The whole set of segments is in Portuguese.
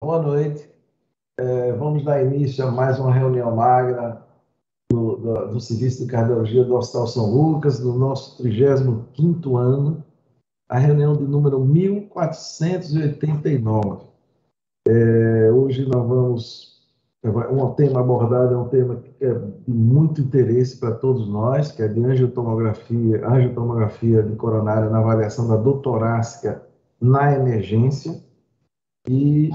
Boa noite. Vamos dar início a mais uma reunião magra do Serviço de Cardiologia do Hospital São Lucas, do nosso 35º ano, a reunião de número 1489. Hoje nós um tema abordado é um tema que é de muito interesse para todos nós, que é de angiotomografia de coronária na avaliação da dor torácica na emergência. E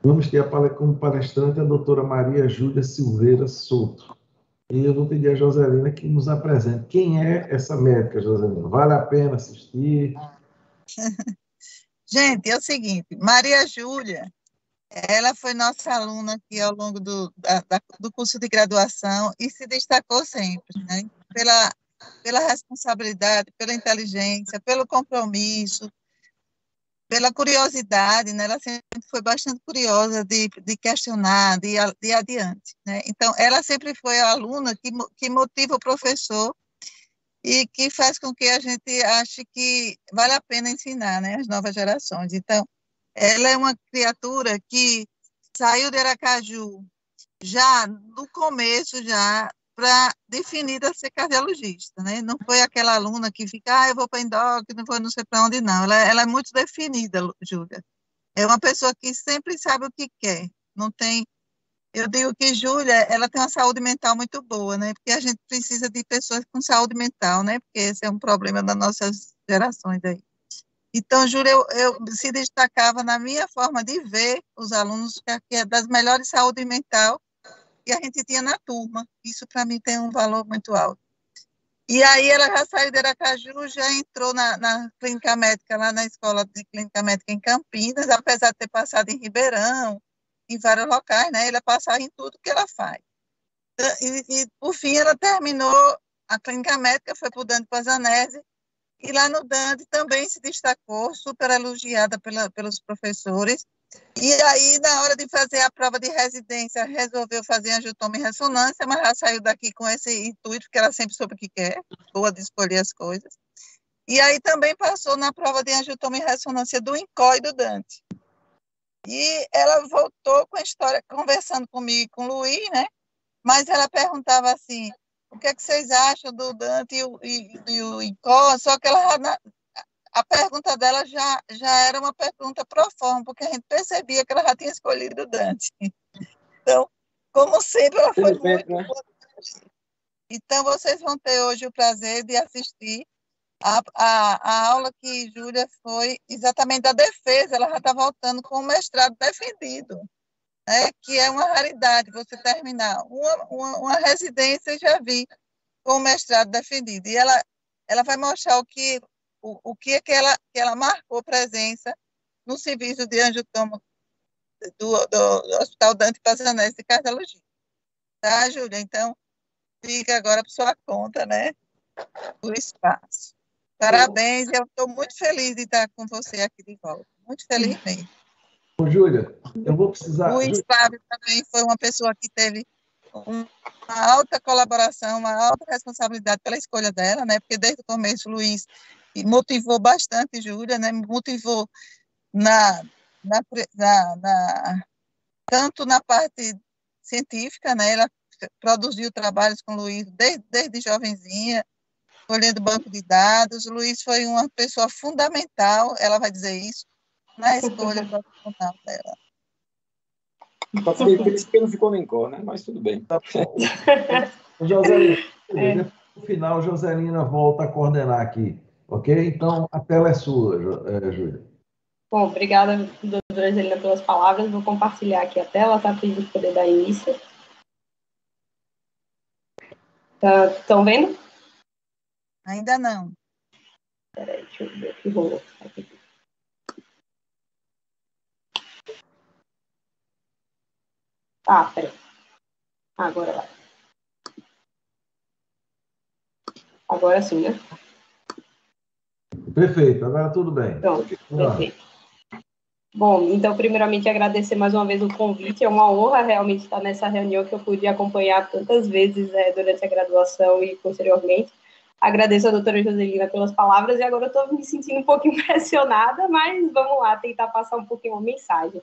vamos ter como palestrante a doutora Maria Júlia Silveira Souto. E eu vou pedir a Joselina que nos apresente. Quem é essa médica, Joselina? Vale a pena assistir? Gente, é o seguinte, Maria Júlia, ela foi nossa aluna aqui ao longo do curso de graduação e se destacou sempre, né? Pela responsabilidade, pela inteligência, pelo compromisso, pela curiosidade, né? Ela sempre foi bastante curiosa de questionar, de ir adiante, né? Então, ela sempre foi a aluna que motiva o professor e que faz com que a gente ache que vale a pena ensinar, né, as novas gerações. Então, ela é uma criatura que saiu de Aracaju já no começo, já para definida ser cardiologista, né? Não foi aquela aluna que fica, eu vou para endócrino, vou não sei para onde, não. Ela é muito definida, Júlia. É uma pessoa que sempre sabe o que quer. Não tem. Eu digo que Júlia, ela tem uma saúde mental muito boa, né? Porque a gente precisa de pessoas com saúde mental, né? Porque esse é um problema das nossas gerações aí. Então, Júlia, eu se destacava na minha forma de ver os alunos, que é das melhores saúde mental que a gente tinha na turma. Isso, para mim, tem um valor muito alto. E aí, ela já saiu de Aracaju, já entrou na clínica médica, lá na escola de clínica médica em Campinas, apesar de ter passado em Ribeirão, em vários locais, né? Ela passava em tudo que ela faz. E por fim, ela terminou a clínica médica, foi para o Dante Pazanese, e lá no Dante também se destacou, super elogiada pelos professores. E aí, na hora de fazer a prova de residência, resolveu fazer angiotoma e ressonância, mas ela saiu daqui com esse intuito, porque ela sempre soube o que quer, boa de escolher as coisas. E aí também passou na prova de angiotoma e ressonância do INCOI do Dante. E ela voltou com a história, conversando comigo e com o Luiz, né? Mas ela perguntava assim, o que é que vocês acham do Dante e o INCOI? Só que a pergunta dela já era uma pergunta pro forma, porque a gente percebia que ela já tinha escolhido o Dante. Então, como sempre, ela foi muito boa. Então, vocês vão ter hoje o prazer de assistir a aula que Júlia foi exatamente da defesa. Ela já está voltando com o mestrado defendido, né? Que é uma raridade você terminar uma residência, já vi, com o mestrado defendido. E ela vai mostrar o que é que ela marcou presença no serviço de angiotomo do Hospital Dante Pazanese de Cardiologia. Tá, Júlia? Então, fica agora por sua conta, né? O espaço. Parabéns, eu estou muito feliz de estar com você aqui de volta. Muito feliz mesmo. Ô, Júlia, eu vou precisar... Luiz Fábio também foi uma pessoa que teve uma alta colaboração, uma alta responsabilidade pela escolha dela, né? Porque desde o começo o Luiz motivou bastante Júlia, né? Motivou na, na, tanto na parte científica, né? Ela produziu trabalhos com o Luiz desde jovenzinha, olhando banco de dados. O Luiz foi uma pessoa fundamental, ela vai dizer isso, na escolha profissional dela. Por isso que não ficou nem cor, né? Mas tudo bem. Tá bom. Joselina, no final, Joselina volta a coordenar aqui, ok? Então, a tela é sua, Júlia. Bom, obrigada, doutora Angelina, pelas palavras. Vou compartilhar aqui a tela, tá? Para a gente poder dar início. Estão vendo? Ainda não. Peraí, deixa eu ver o que rolou. Peraí. Agora vai. Agora sim, né? Perfeito, agora tudo bem. Pronto, perfeito. Bom, então, primeiramente, agradecer mais uma vez o convite. É uma honra realmente estar nessa reunião que eu pude acompanhar tantas vezes durante a graduação e posteriormente. Agradeço a doutora Joselina pelas palavras e agora eu estou me sentindo um pouquinho pressionada, mas vamos lá, tentar passar um pouquinho uma mensagem.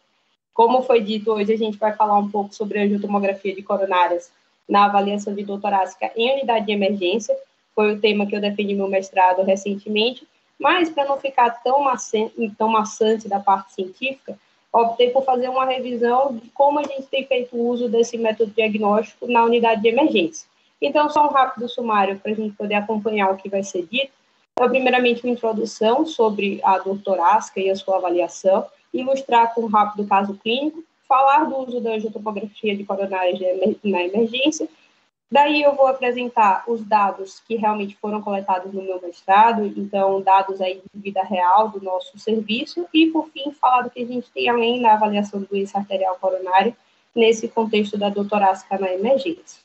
Como foi dito, hoje a gente vai falar um pouco sobre a angiotomografia de coronárias na avaliação de dor torácica em unidade de emergência. Foi o tema que eu defendi meu mestrado recentemente, mas para não ficar tão maçante da parte científica, optei por fazer uma revisão de como a gente tem feito uso desse método diagnóstico na unidade de emergência. Então, só um rápido sumário para a gente poder acompanhar o que vai ser dito. Então, primeiramente, uma introdução sobre a dor torácica e a sua avaliação, ilustrar com um rápido caso clínico, falar do uso da angiotomografia de coronárias na emergência. Daí eu vou apresentar os dados que realmente foram coletados no meu mestrado, então dados aí de vida real do nosso serviço, e por fim falar do que a gente tem além da avaliação de doença arterial coronária nesse contexto da dor torácica na emergência.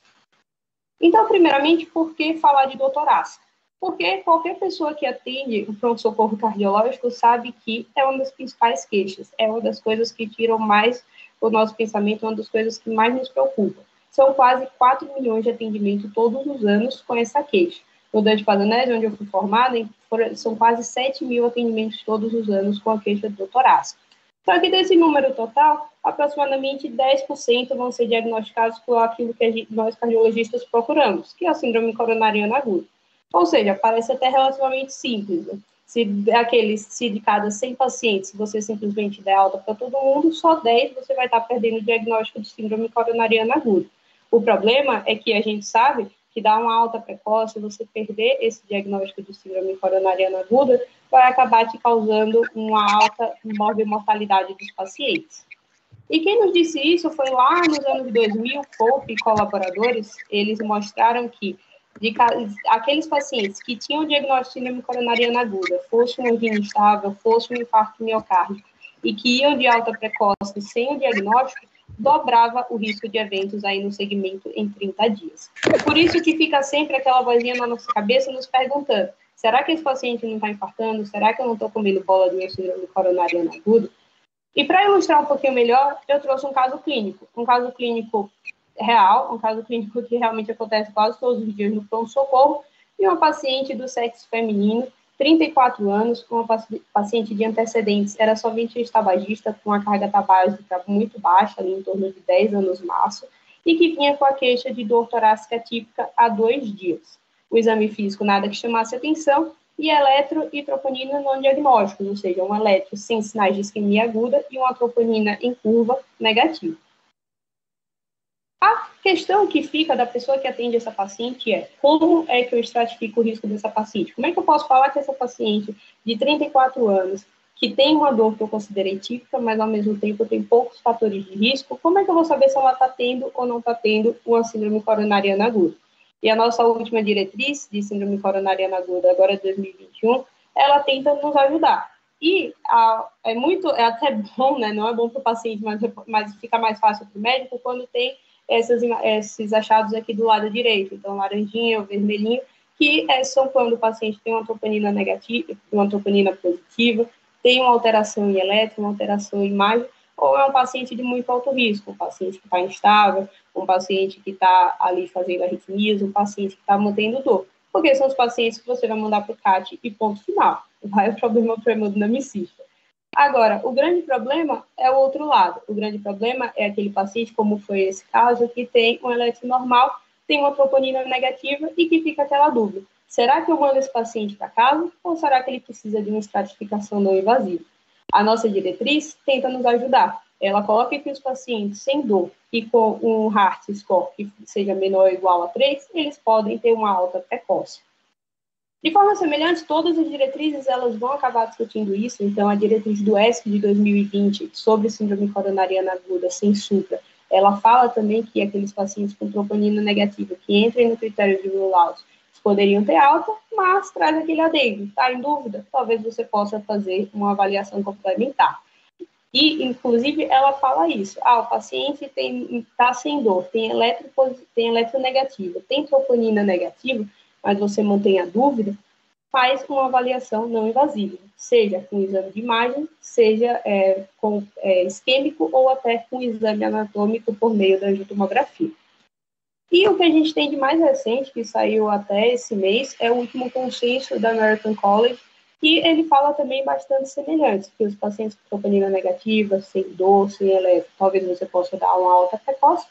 Então, primeiramente, por que falar de dor torácica? Porque qualquer pessoa que atende o pronto-socorro cardiológico sabe que é uma das principais queixas, é uma das coisas que tiram mais o nosso pensamento, uma das coisas que mais nos preocupa. São quase 4 milhões de atendimentos todos os anos com essa queixa. No Dante Pazanese, onde eu fui formada, são quase 7 mil atendimentos todos os anos com a queixa de dor torácica. Só que desse número total, aproximadamente 10% vão ser diagnosticados por aquilo que nós cardiologistas procuramos, que é a síndrome coronariana aguda. Ou seja, parece até relativamente simples, né? Se de cada 100 pacientes, se você simplesmente der alta para todo mundo, só 10 você vai estar perdendo o diagnóstico de síndrome coronariana aguda. O problema é que a gente sabe que dar uma alta precoce, você perder esse diagnóstico de síndrome coronariana aguda, vai acabar te causando uma alta mortalidade dos pacientes. E quem nos disse isso foi lá nos anos 2000, Pope e colaboradores, eles mostraram que aqueles pacientes que tinham o diagnóstico de síndrome coronariana aguda, fosse um angina instável, fosse um infarto miocárdico, e que iam de alta precoce sem o diagnóstico, dobrava o risco de eventos aí no segmento em 30 dias. Por isso que fica sempre aquela vozinha na nossa cabeça nos perguntando, será que esse paciente não está infartando? Será que eu não estou comendo bola de minha síndrome coronariana aguda? E para ilustrar um pouquinho melhor, eu trouxe um caso clínico real, um caso clínico que realmente acontece quase todos os dias no pronto-socorro, e uma paciente do sexo feminino, 34 anos, uma paciente de antecedentes, era somente tabagista, com uma carga tabágica muito baixa, ali em torno de 10 anos março, e que vinha com a queixa de dor torácica típica há 2 dias. O exame físico nada que chamasse atenção, e eletro e troponina não diagnósticos, ou seja, um eletro sem sinais de isquemia aguda e uma troponina em curva negativa. A questão que fica da pessoa que atende essa paciente é como é que eu estratifico o risco dessa paciente? Como é que eu posso falar que essa paciente de 34 anos, que tem uma dor que eu considerei típica, mas ao mesmo tempo tem poucos fatores de risco, como é que eu vou saber se ela está tendo ou não está tendo uma síndrome coronariana aguda? E a nossa última diretriz de síndrome coronariana aguda, agora de 2021, ela tenta nos ajudar. E é até bom, né? Não é bom para o paciente, mas fica mais fácil para o médico quando tem esses achados aqui do lado direito, então laranjinha ou vermelhinho, que são quando o paciente tem uma troponina negativa, uma troponina positiva, tem uma alteração em eletro, uma alteração em imagem, ou é um paciente de muito alto risco, um paciente que está instável, um paciente que está ali fazendo arritmias, um paciente que está mantendo dor, porque são os pacientes que você vai mandar para o CAT e ponto final, vai o problema para o hemodinamicista. Agora, o grande problema é o outro lado. O grande problema é aquele paciente, como foi esse caso, que tem um eletro normal, tem uma troponina negativa e que fica aquela dúvida. Será que eu mando esse paciente para casa ou será que ele precisa de uma estratificação não invasiva? A nossa diretriz tenta nos ajudar. Ela coloca que os pacientes sem dor e com um Hart score que seja menor ou igual a 3, eles podem ter uma alta precoce. De forma semelhante, todas as diretrizes elas vão acabar discutindo isso. Então, a diretriz do ESC de 2020 sobre síndrome coronariana aguda sem supra, ela fala também que aqueles pacientes com troponina negativa que entrem no critério de rule-out poderiam ter alta, mas traz aquele adendo. Está em dúvida? Talvez você possa fazer uma avaliação complementar. E, inclusive, ela fala isso. O paciente está sem dor, tem eletronegativo, tem troponina negativa, mas você mantém a dúvida, faz uma avaliação não invasiva, seja com exame de imagem, seja isquêmico ou até com exame anatômico por meio da angiotomografia. E o que a gente tem de mais recente, que saiu até esse mês, é o último consenso da American College E ele fala também bastante semelhante, que os pacientes com troponina negativa, sem dor, sem eletro, talvez você possa dar uma alta precoce,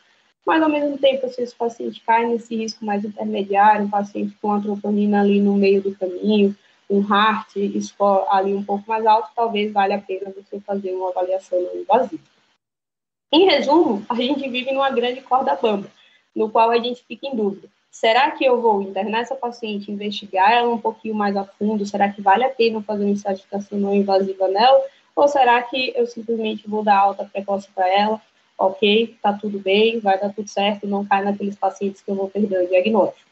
mas ao mesmo tempo, se esse paciente cai nesse risco mais intermediário, um paciente com a troponina ali no meio do caminho, um heart score ali um pouco mais alto, talvez valha a pena você fazer uma avaliação não invasiva. Em resumo, a gente vive numa grande corda bamba, no qual a gente fica em dúvida. Será que eu vou internar essa paciente, investigar ela um pouquinho mais a fundo? Será que vale a pena fazer uma estratificação não invasiva nela? Ou será que eu simplesmente vou dar alta precoce para ela? Ok, tá tudo bem, vai dar tudo certo, não cai naqueles pacientes que eu vou perder o diagnóstico.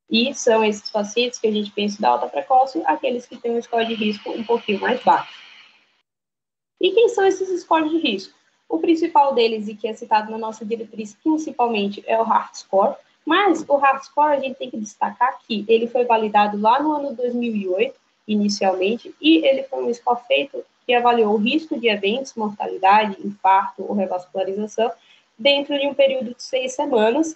E são esses pacientes que a gente pensa da alta precoce, aqueles que têm um score de risco um pouquinho mais baixo. E quem são esses scores de risco? O principal deles, e que é citado na nossa diretriz principalmente, é o heart score, mas o heart score a gente tem que destacar que ele foi validado lá no ano 2008, inicialmente, e ele foi um score feito que avaliou o risco de eventos, mortalidade, infarto ou revascularização, dentro de um período de 6 semanas,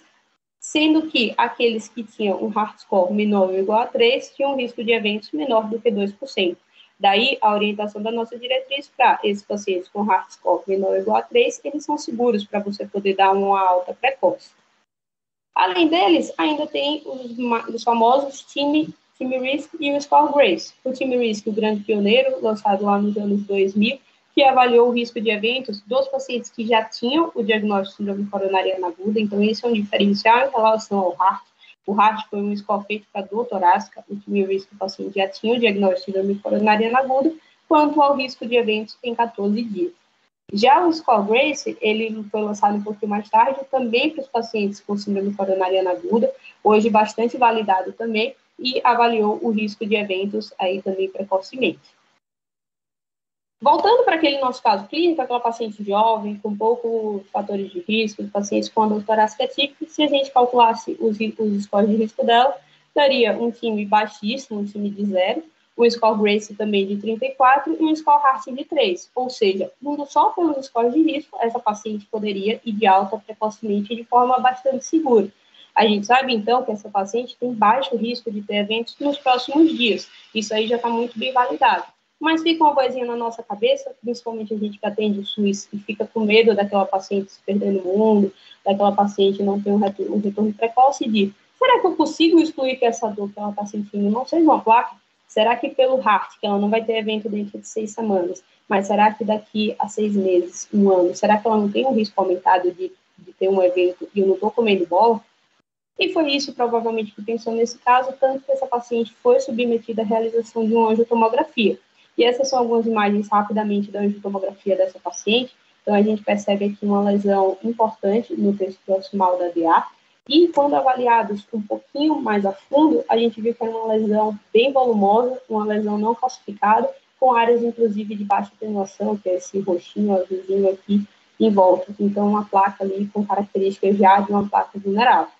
sendo que aqueles que tinham um heart score menor ou igual a 3 tinham um risco de eventos menor do que 2%. Daí, a orientação da nossa diretriz para esses pacientes com heart score menor ou igual a 3, eles são seguros para você poder dar uma alta precoce. Além deles, ainda tem os famosos Time Risk e o Score Grace. O Time Risk, o grande pioneiro, lançado lá nos anos 2000, que avaliou o risco de eventos dos pacientes que já tinham o diagnóstico de síndrome coronariana aguda. Então, esse é um diferencial em relação ao HEART. O HEART foi um score feito para dor torácica. O Time Risk, o paciente já tinha o diagnóstico de síndrome coronariana aguda, quanto ao risco de eventos em 14 dias. Já o Score Grace, ele foi lançado um pouquinho mais tarde, também para os pacientes com síndrome coronariana aguda, hoje bastante validado também, e avaliou o risco de eventos aí também precocemente. Voltando para aquele nosso caso clínico, aquela paciente jovem, com poucos fatores de risco, pacientes com dor torácica típica, se a gente calculasse os scores de risco dela, daria um time baixíssimo, um time de 0, um score Grace também de 34 e um score Heart de 3. Ou seja, indo só pelos scores de risco, essa paciente poderia ir de alta precocemente de forma bastante segura. A gente sabe, então, que essa paciente tem baixo risco de ter eventos nos próximos dias. Isso aí já está muito bem validado. Mas fica uma vozinha na nossa cabeça, principalmente a gente que atende o SUS e fica com medo daquela paciente se perder no mundo, daquela paciente não ter um retorno precoce de será que eu consigo excluir que essa dor que ela está sentindo não seja uma placa? Será que pelo heart, que ela não vai ter evento dentro de 6 semanas, mas será que daqui a 6 meses, 1 ano, será que ela não tem um risco aumentado de ter um evento e eu não estou comendo bola? E foi isso, provavelmente, que pensou nesse caso, tanto que essa paciente foi submetida à realização de uma angiotomografia. E essas são algumas imagens rapidamente da angiotomografia dessa paciente. Então, a gente percebe aqui uma lesão importante no terço proximal da DA. E quando avaliados um pouquinho mais a fundo, a gente viu que era uma lesão bem volumosa, uma lesão não calcificada, com áreas, inclusive, de baixa atenuação, que é esse roxinho, azulzinho aqui em volta. Então, uma placa ali com características já de uma placa vulnerável.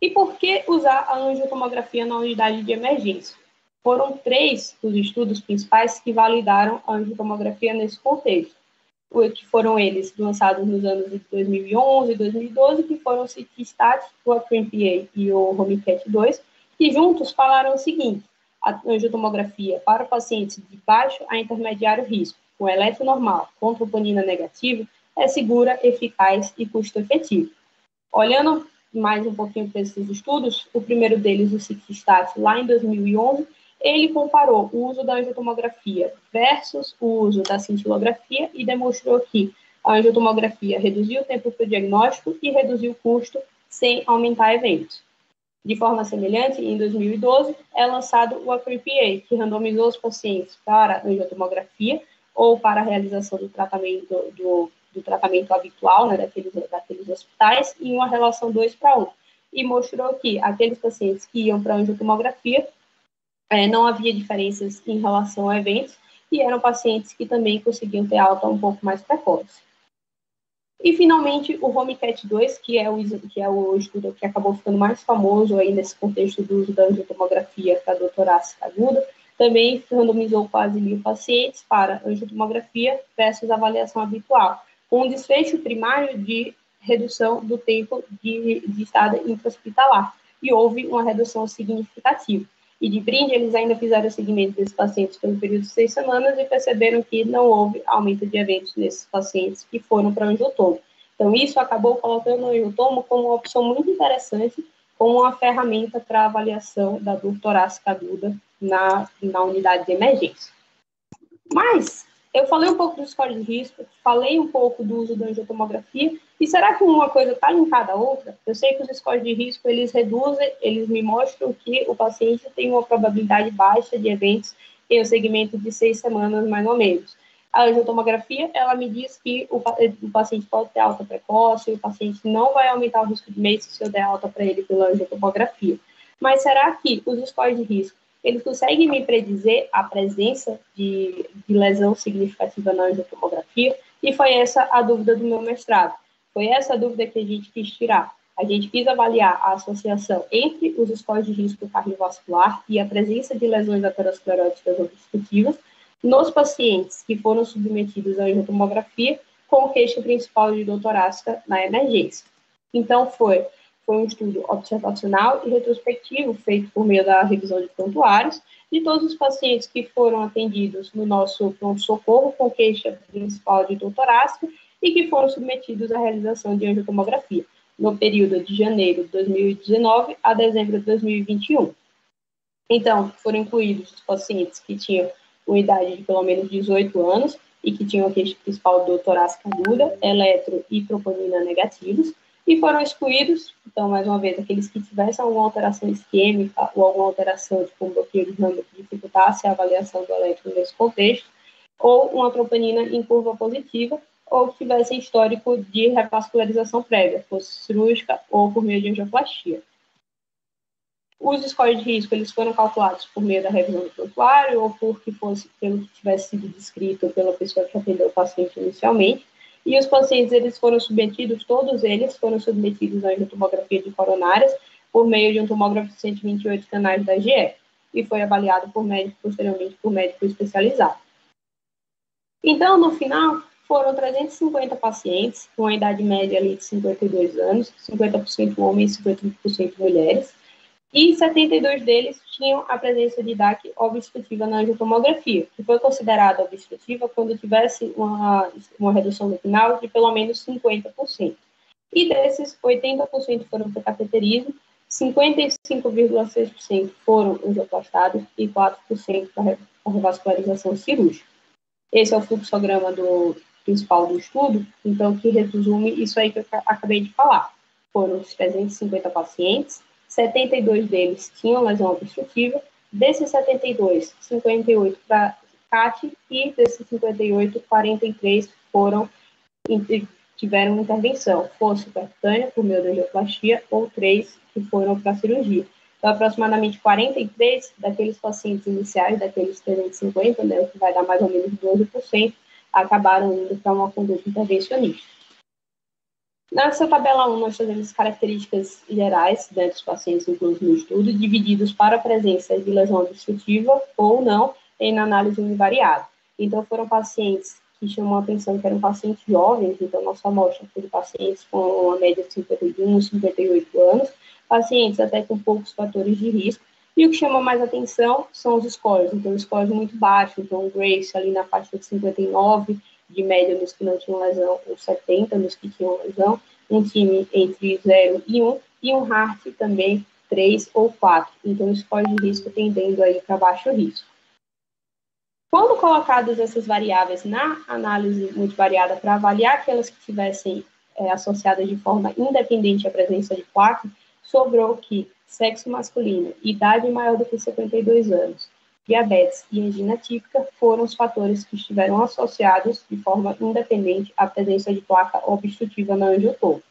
E por que usar a angiotomografia na unidade de emergência? Foram 3 os estudos principais que validaram a angiotomografia nesse contexto, que foram eles lançados nos anos de 2011 e 2012, que foram o CityStat, o ACRIM-PA e o HOMICAT-2, que juntos falaram o seguinte: a angiotomografia para pacientes de baixo a intermediário risco, com eletro normal, com troponina negativa, é segura, eficaz e custo-efetivo. Olhando mais um pouquinho para esses estudos, o primeiro deles, o CityStat, lá em 2011, ele comparou o uso da angiotomografia versus o uso da cintilografia e demonstrou que a angiotomografia reduziu o tempo para o diagnóstico e reduziu o custo sem aumentar eventos. De forma semelhante, em 2012, é lançado o ACRIM-PA, que randomizou os pacientes para angiotomografia ou para a realização do tratamento habitual, né, daqueles hospitais, em uma relação 2:1. E mostrou que aqueles pacientes que iam para a angiotomografia não havia diferenças em relação a eventos e eram pacientes que também conseguiam ter alta um pouco mais precoce. E, finalmente, o HOMICAT-2, que é o estudo que acabou ficando mais famoso aí nesse contexto do uso da angiotomografia para dor torácica aguda, também randomizou quase 1.000 pacientes para angiotomografia versus avaliação habitual, com um desfecho primário de redução do tempo de estada intra-hospitalar, e houve uma redução significativa. E de brinde, eles ainda fizeram o seguimento desses pacientes pelo período de 6 semanas e perceberam que não houve aumento de eventos nesses pacientes que foram para o angiotomo. Então, isso acabou colocando o angiotomo como uma opção muito interessante, como uma ferramenta para avaliação da dor torácica aguda na unidade de emergência. Mas eu falei um pouco do score de risco, falei um pouco do uso da angiotomografia, e será que uma coisa está linkada à outra? Eu sei que os scores de risco, eles reduzem, eles me mostram que o paciente tem uma probabilidade baixa de eventos em um segmento de 6 semanas, mais ou menos. A angiotomografia, ela me diz que o paciente pode ter alta precoce, o paciente não vai aumentar o risco de MACE se eu der alta para ele pela angiotomografia. Mas será que os scores de risco, eles conseguem me predizer a presença de lesão significativa na angiotomografia? E foi essa a dúvida do meu mestrado. Foi essa a dúvida que a gente quis tirar. A gente quis avaliar a associação entre os scores de risco cardiovascular e a presença de lesões ateroscleróticas obstrutivas nos pacientes que foram submetidos à angiotomografia com queixa principal de dor torácica na emergência. Então, foi um estudo observacional e retrospectivo feito por meio da revisão de prontuários de todos os pacientes que foram atendidos no nosso pronto-socorro com queixa principal de dor torácica e que foram submetidos à realização de angiotomografia no período de janeiro de 2019 a dezembro de 2021. Então, foram incluídos os pacientes que tinham uma idade de pelo menos 18 anos e que tinham a queixa principal de dor torácica aguda, eletro e troponina negativos, e foram excluídos, então, mais uma vez, aqueles que tivessem alguma alteração isquêmica ou alguma alteração, tipo um bloqueio de ramo que dificultasse a avaliação do eletro nesse contexto, ou uma troponina em curva positiva, ou que tivessem histórico de revascularização prévia, fosse cirúrgica ou por meio de angioplastia. Os scores de risco, eles foram calculados por meio da revisão do prontuário ou pelo que tivesse sido descrito pela pessoa que atendeu o paciente inicialmente. E os pacientes, eles foram submetidos, todos eles foram submetidos à angiotomografia de coronárias por meio de um tomógrafo de 128 canais da GE e foi avaliado posteriormente por médico especializado. Então, no final, foram 350 pacientes com a idade média ali de 52 anos, 50% homens e 50% mulheres, e 72 deles tinham a presença de DAC obstrutiva na angiotomografia, que foi considerada obstrutiva quando tivesse uma redução no final de pelo menos 50%. E desses, 80% foram para cateterismo, 55,6% foram angioplastados e 4% para a revascularização cirúrgica. Esse é o fluxograma principal do estudo, então, que resume isso aí que eu acabei de falar. Foram os 350 pacientes, 72 deles tinham lesão obstrutiva, desses 72, 58 para CAT e desses 58, 43 tiveram intervenção, fosse percutânea por meio da angioplastia ou 3 que foram para cirurgia. Então, aproximadamente 43 daqueles pacientes iniciais, daqueles 350, né, que vai dar mais ou menos 12%, acabaram indo para uma conduta intervencionista. Nessa tabela 1, nós fazemos características gerais dos pacientes incluídos no estudo, divididos para a presença de lesão obstrutiva ou não em análise univariada. Então, foram pacientes que chamam a atenção que eram pacientes jovens, então, nossa amostra foi de pacientes com uma média de 51, 58 anos, pacientes até com poucos fatores de risco, e o que chama mais atenção são os scores, então, scores muito baixos, então, o Grace ali na faixa de 59, de média nos que não tinham lesão, ou 70 nos que tinham lesão, um time entre 0 e 1, e um Hart também 3 ou 4. Então, o score de risco tendendo aí para baixo risco. Quando colocadas essas variáveis na análise multivariada para avaliar aquelas que tivessem associadas de forma independente à presença de placa, sobrou que sexo masculino, idade maior do que 52 anos, diabetes e angina típica foram os fatores que estiveram associados de forma independente à presença de placa obstrutiva na angiotomo.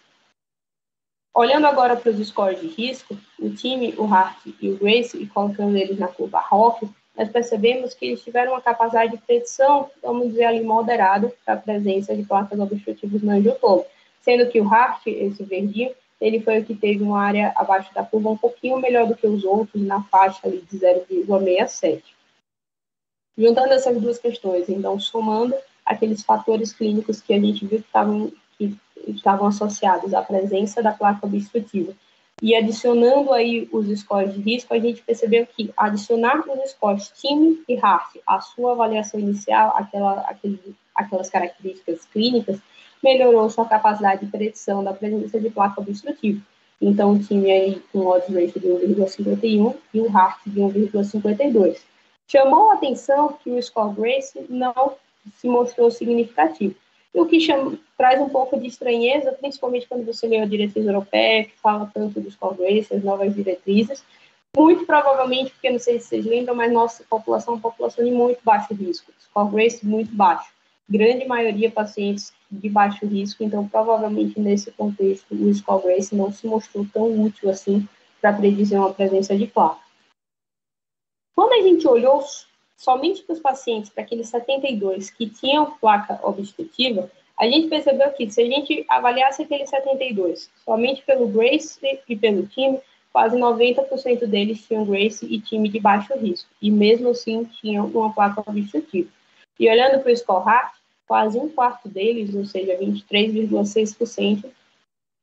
Olhando agora para os scores de risco, o time, o Hart e o Grace, e colocando eles na curva ROC, nós percebemos que eles tiveram uma capacidade de predição, vamos dizer ali, moderada para a presença de placas obstrutivas na angiotomo, sendo que o Hart, esse verdinho, ele foi o que teve uma área abaixo da curva um pouquinho melhor do que os outros, na faixa ali de 0,67. Juntando essas duas questões, então, somando aqueles fatores clínicos que a gente viu que estavam associados à presença da placa obstrutiva E adicionando aí os scores de risco, a gente percebeu que adicionar os scores TIM e HART à sua avaliação inicial, aquelas características clínicas, melhorou sua capacidade de predição da presença de placa obstrutiva. Então, o TIM aí com odds ratio de 1,51 e o HART de 1,52. Chamou a atenção que o score Grace não se mostrou significativo. E o que traz um pouco de estranheza, principalmente quando você lê a diretriz europeia, que fala tanto dos score Grace, as novas diretrizes, muito provavelmente, porque não sei se vocês lembram, mas nossa população é uma população de muito baixo risco, score Grace muito baixo. Grande maioria pacientes de baixo risco, então provavelmente nesse contexto o score Grace não se mostrou tão útil assim para predizer uma presença de placa. Quando a gente olhou somente para os pacientes, para aqueles 72 que tinham placa obstrutiva, a gente percebeu que se a gente avaliasse aqueles 72 somente pelo Grace e pelo TIM, quase 90% deles tinham Grace e TIM de baixo risco, e mesmo assim tinham uma placa obstrutiva. E olhando para o score HART, quase um quarto deles, ou seja, 23,6%,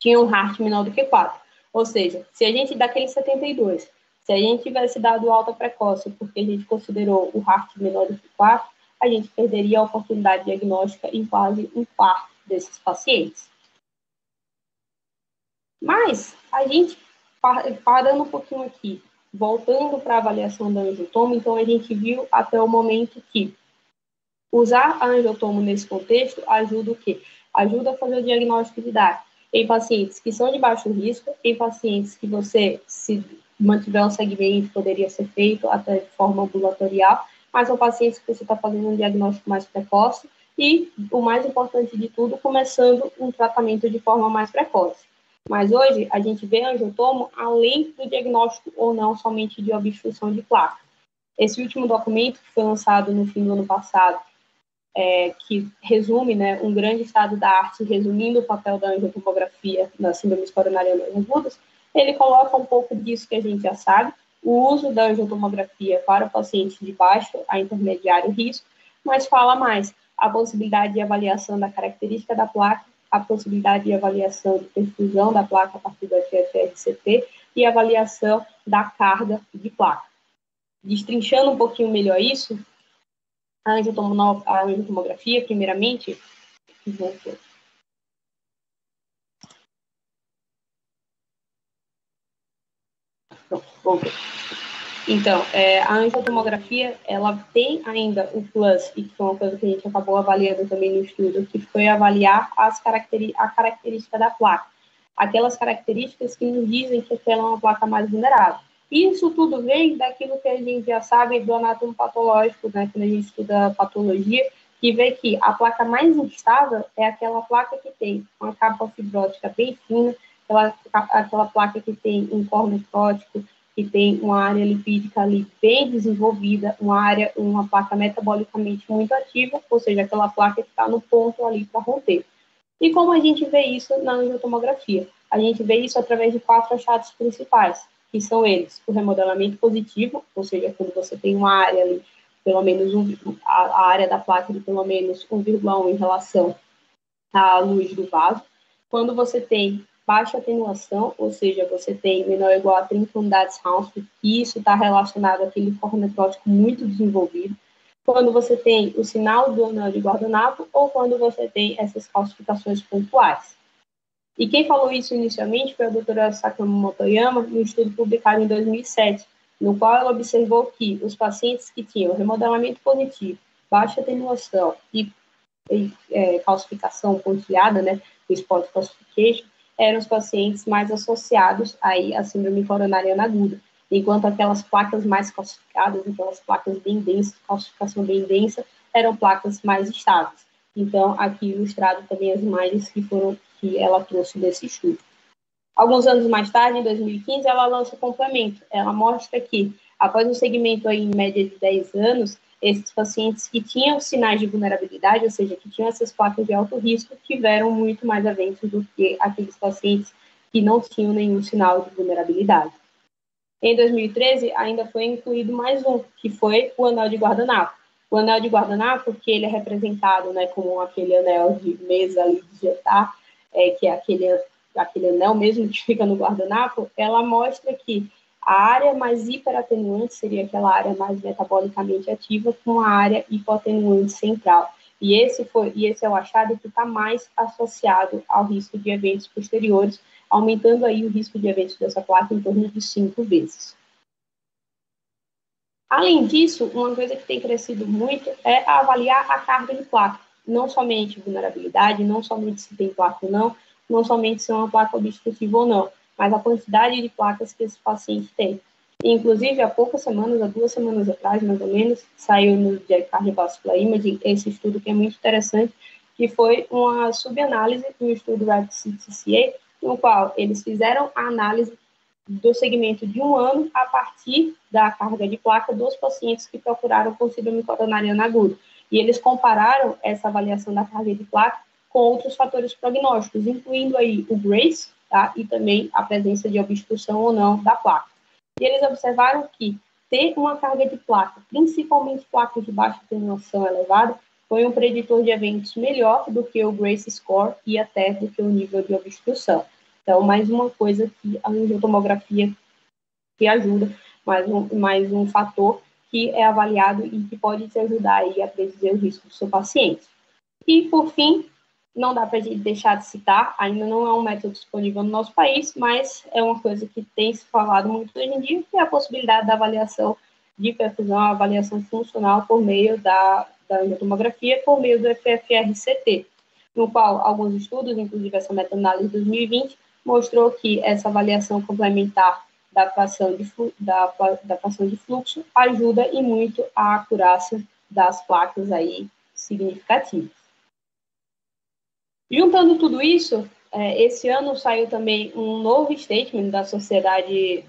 tinham um HART menor do que 4. Ou seja, se a gente, daqueles 72, se a gente tivesse dado alta precoce porque a gente considerou o HART menor do que 4, a gente perderia a oportunidade diagnóstica em quase um quarto desses pacientes. Mas, a gente, parando um pouquinho aqui, voltando para a avaliação da angiotomo, então a gente viu até o momento que usar a angiotomo nesse contexto ajuda o quê? Ajuda a fazer o diagnóstico de DAC em pacientes que são de baixo risco, em pacientes que você, se mantiver um segmento, poderia ser feito até de forma ambulatorial, mas são pacientes que você está fazendo um diagnóstico mais precoce e, o mais importante de tudo, começando um tratamento de forma mais precoce. Mas hoje, a gente vê a angiotomo além do diagnóstico ou não somente de obstrução de placa. Esse último documento, que foi lançado no fim do ano passado, que resume, né, um grande estado da arte, resumindo o papel da angiotomografia nas síndromes coronarianas agudas, ele coloca um pouco disso que a gente já sabe, o uso da angiotomografia para o paciente de baixo a intermediário risco, mas fala mais a possibilidade de avaliação da característica da placa, a possibilidade de avaliação de perfusão da placa a partir do FFRCT e avaliação da carga de placa. Destrinchando um pouquinho melhor isso, a angiotomografia, primeiramente, voltou. Pronto, voltou. Então, a angiotomografia, ela tem ainda o plus, e que foi uma coisa que a gente acabou avaliando também no estudo, que foi avaliar a característica da placa. Aquelas características que nos dizem que aquela é uma placa mais vulnerável. Isso tudo vem daquilo que a gente já sabe do anatomo patológico, né, quando a gente estuda patologia, que vê que a placa mais instável é aquela placa que tem uma capa fibrótica bem fina, aquela placa que tem um core necrótico, que tem uma área lipídica ali bem desenvolvida, uma placa metabolicamente muito ativa, ou seja, aquela placa que está no ponto ali para romper. E como a gente vê isso na angiotomografia? A gente vê isso através de 4 achados principais, que são eles: o remodelamento positivo, ou seja, quando você tem uma área ali, pelo menos a área da placa de pelo menos 1,1 em relação à luz do vaso. Quando você tem baixa atenuação, ou seja, você tem menor ou igual a 30 unidades Hounsfield, e isso está relacionado àquele corpo necrótico muito desenvolvido. Quando você tem o sinal do anel de guardanapo ou quando você tem essas calcificações pontuais. E quem falou isso inicialmente foi a doutora Sakamo Motoyama, no estudo publicado em 2007, no qual ela observou que os pacientes que tinham remodelamento positivo, baixa atenuação e calcificação pontilhada, né, o spot calcification, eram os pacientes mais associados aí à síndrome coronariana aguda, enquanto aquelas placas mais calcificadas, aquelas placas bem densas, calcificação bem densa, eram placas mais estáveis. Então, aqui ilustrado também as imagens que ela trouxe desse estudo. Alguns anos mais tarde, em 2015, ela lança o complemento. Ela mostra que, após um segmento aí, em média de 10 anos, esses pacientes que tinham sinais de vulnerabilidade, ou seja, que tinham essas placas de alto risco, tiveram muito mais avanços do que aqueles pacientes que não tinham nenhum sinal de vulnerabilidade. Em 2013, ainda foi incluído mais um, que foi o anel de guardanapo. O anel de guardanapo, que ele é representado, né, como aquele anel de mesa ali de jantar, que é aquele aquele anel mesmo que fica no guardanapo, ela mostra que a área mais hiperatenuante seria aquela área mais metabolicamente ativa com a área hipoatenuante central. E esse é o achado que está mais associado ao risco de eventos posteriores, aumentando aí o risco de eventos dessa placa em torno de 5 vezes. Além disso, uma coisa que tem crescido muito é avaliar a carga de placa. Não somente vulnerabilidade, não somente se tem placa ou não, não somente se é uma placa obstrutiva ou não, mas a quantidade de placas que esse paciente tem. Inclusive, há poucas semanas, há 2 semanas atrás, mais ou menos, saiu no Cardiovascular Imaging esse estudo que é muito interessante, que foi uma subanálise do estudo RAD-CTCA, no qual eles fizeram a análise do segmento de 1 ano a partir da carga de placa dos pacientes que procuraram por síndrome coronariana aguda. E eles compararam essa avaliação da carga de placa com outros fatores prognósticos, incluindo aí o GRACE, tá? E também a presença de obstrução ou não da placa. E eles observaram que ter uma carga de placa, principalmente placas de baixa atenuação elevada, foi um preditor de eventos melhor do que o GRACE score e até do que o nível de obstrução. Então, mais uma coisa que a angiotomografia que ajuda, mais um fator que é avaliado e que pode te ajudar aí a predizer o risco do seu paciente. E, por fim, não dá para a gente deixar de citar, ainda não é um método disponível no nosso país, mas é uma coisa que tem se falado muito hoje em dia, que é a possibilidade da avaliação de perfusão, a avaliação funcional por meio da angiotomografia, por meio do FFRCT, no qual alguns estudos, inclusive essa meta-análise de 2020, mostrou que essa avaliação complementar da fração de fluxo ajuda e muito a acurácia das placas aí significativas. Juntando tudo isso, esse ano saiu também um novo statement da Sociedade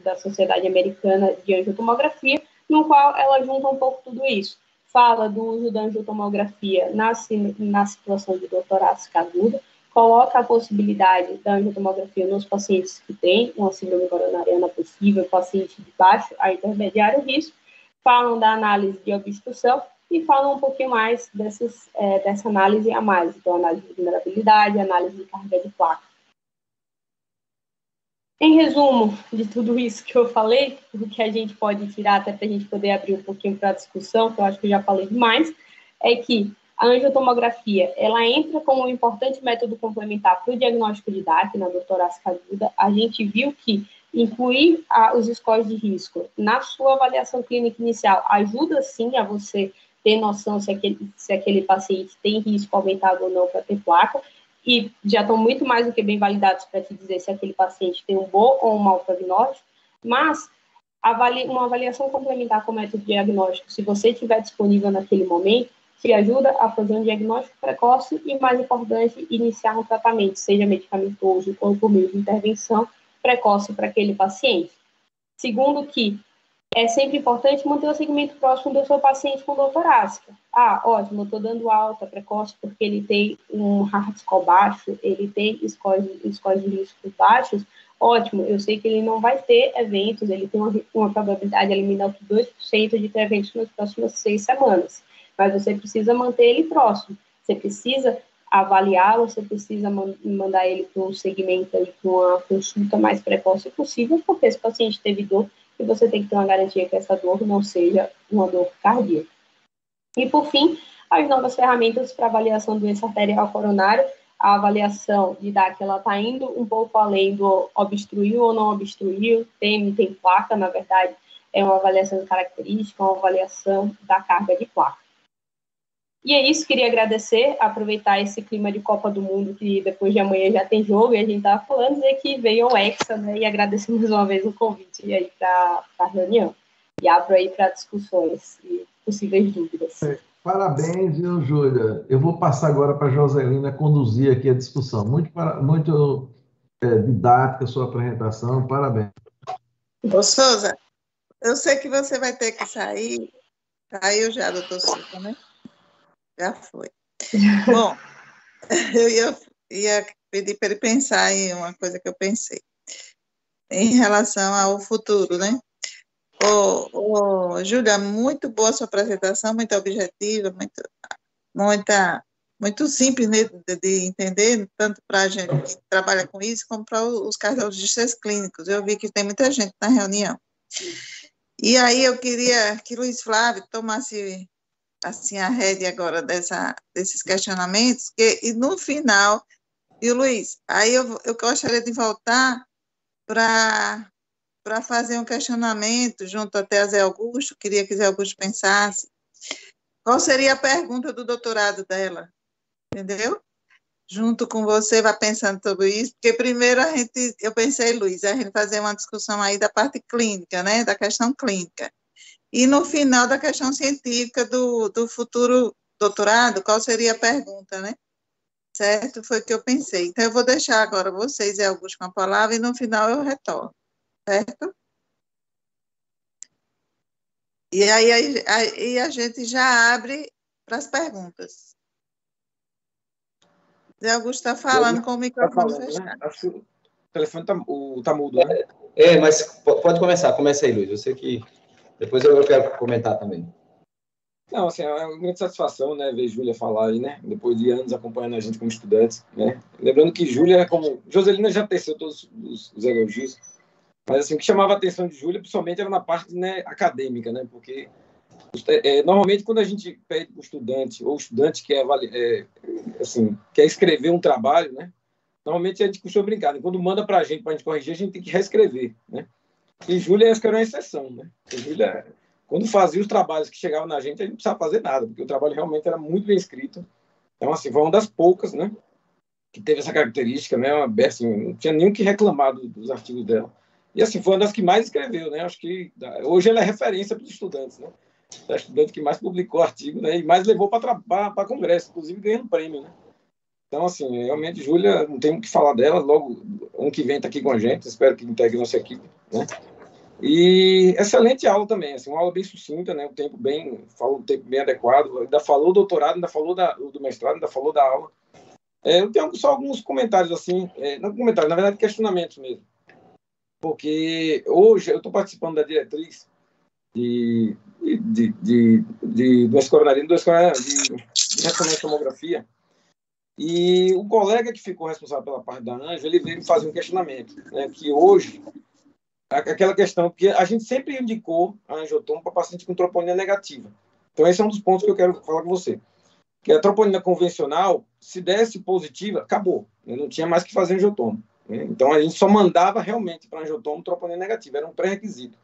Americana de Angiotomografia, no qual ela junta um pouco tudo isso. Fala do uso da angiotomografia na situação de dor torácica aguda, coloca a possibilidade da angiotomografia nos pacientes que têm uma síndrome coronariana possível, paciente de baixo a intermediário risco, falam da análise de obstrução e falam um pouquinho mais dessa análise a mais, então análise de vulnerabilidade, análise de carga de placa. Em resumo de tudo isso que eu falei, o que a gente pode tirar até para a gente poder abrir um pouquinho para a discussão, que eu acho que eu já falei demais, é que a angiotomografia, ela entra como um importante método complementar para o diagnóstico de DAC na dor torácica aguda. A gente viu que incluir os scores de risco na sua avaliação clínica inicial ajuda, sim, a você ter noção se aquele paciente tem risco aumentado ou não para ter placa, e já estão muito mais do que bem validados para te dizer se aquele paciente tem um bom ou um mau prognóstico, mas uma avaliação complementar com método diagnóstico, se você estiver disponível naquele momento, te ajuda a fazer um diagnóstico precoce e, mais importante, iniciar um tratamento, seja medicamentoso ou por meio de intervenção precoce para aquele paciente. Segundo, que é sempre importante manter o segmento próximo do seu paciente com dor torácica. Ótimo, eu estou dando alta precoce porque ele tem um heart score baixo, ele tem scores de risco baixos. Ótimo, eu sei que ele não vai ter eventos, ele tem uma probabilidade eliminar de 2% de ter eventos nas próximas 6 semanas. Mas você precisa manter ele próximo. Você precisa avaliá-lo, você precisa mandar ele para um segmento, para uma consulta mais precoce possível, porque esse paciente teve dor e você tem que ter uma garantia que essa dor não seja uma dor cardíaca. E, por fim, as novas ferramentas para avaliação de doença arterial coronária, a avaliação de DAC, ela está indo um pouco além do obstruiu ou não obstruiu, tem placa, na verdade, é uma avaliação de característica, uma avaliação da carga de placa. E é isso, queria agradecer, aproveitar esse clima de Copa do Mundo, que depois de amanhã já tem jogo, e a gente estava falando, dizer que veio o Hexa, né, e agradecer mais uma vez o convite aí para a reunião. E abro aí para discussões e possíveis dúvidas. Parabéns, viu, Júlia? Eu vou passar agora para a Joselina conduzir aqui a discussão. Muito didática a sua apresentação, parabéns. Ô, Souza, eu sei que você vai ter que sair. Saiu já, doutor Souza, né? Já foi. Bom, eu ia pedir para ele pensar em uma coisa que eu pensei. Em relação ao futuro, né? Júlia, muito boa a sua apresentação, muito objetiva, muita muito simples, né, de entender, tanto para a gente que trabalha com isso, como para os cardiologistas clínicos. Eu vi que tem muita gente na reunião. E aí eu queria que Luiz Flávio tomasse assim a rédea agora desses questionamentos, e no final, e Luiz, aí eu gostaria de voltar para fazer um questionamento junto até a Zé Augusto, queria que Zé Augusto pensasse qual seria a pergunta do doutorado dela, entendeu? Junto com você, vai pensando sobre isso, porque primeiro eu pensei, Luiz, a gente fazer uma discussão aí da parte clínica, né, da questão clínica, e no final da questão científica do futuro doutorado, qual seria a pergunta, né? Certo? Foi o que eu pensei. Então, eu vou deixar agora vocês e Augusto com a palavra, e no final eu retorno, certo? E aí a gente já abre para as perguntas. Zé Augusto está falando com o microfone fechado. Né? Acho que o telefone tá mudo, né? Mas pode começar. Começa aí, Luiz. Eu sei que depois eu quero comentar também. Não, assim, é uma grande satisfação, né, ver Júlia falar aí, né, depois de anos acompanhando a gente como estudantes, né. Lembrando que Júlia, como Joselina já teceu todos os elogios, mas assim, o que chamava a atenção de Júlia, principalmente, era na parte, né, acadêmica, né, porque normalmente quando a gente pede para o estudante, ou o estudante quer, assim, quer escrever um trabalho, né, normalmente a gente costuma brincar, né, quando manda para a gente corrigir, a gente tem que reescrever, né. E Júlia, acho que era uma exceção, né, porque Júlia, quando fazia os trabalhos que chegavam na gente, a gente não precisava fazer nada, porque o trabalho realmente era muito bem escrito. Então, assim, foi uma das poucas, né, que teve essa característica, né, assim, não tinha nem o que reclamar dos artigos dela. E, assim, foi uma das que mais escreveu, né, acho que hoje ela é referência para os estudantes, né, a estudante que mais publicou artigo, né, e mais levou para congresso, inclusive ganhando prêmio, né. Então, assim, realmente, Júlia, não tem o que falar dela, logo, ano que vem está aqui com a gente, espero que integre nossa equipe, né. E excelente aula também, assim, uma aula bem sucinta, né, falou o tempo bem adequado, ainda falou do doutorado, ainda falou do mestrado, ainda falou da aula. Eu tenho só alguns comentários, assim, não comentários, na verdade, questionamentos mesmo, porque hoje eu estou participando da diretriz de doença coronariana, de ressonância de tomografia, e o colega que ficou responsável pela parte da Ângela, ele veio me fazer um questionamento, né, que hoje aquela questão, porque a gente sempre indicou a angiotomo para paciente com troponina negativa. Então, esse é um dos pontos que eu quero falar com você. Que a troponina convencional, se desse positiva, acabou. Né? Não tinha mais que fazer angiotomo. Né? Então, a gente só mandava realmente para angiotomo troponina negativa. Era um pré-requisito.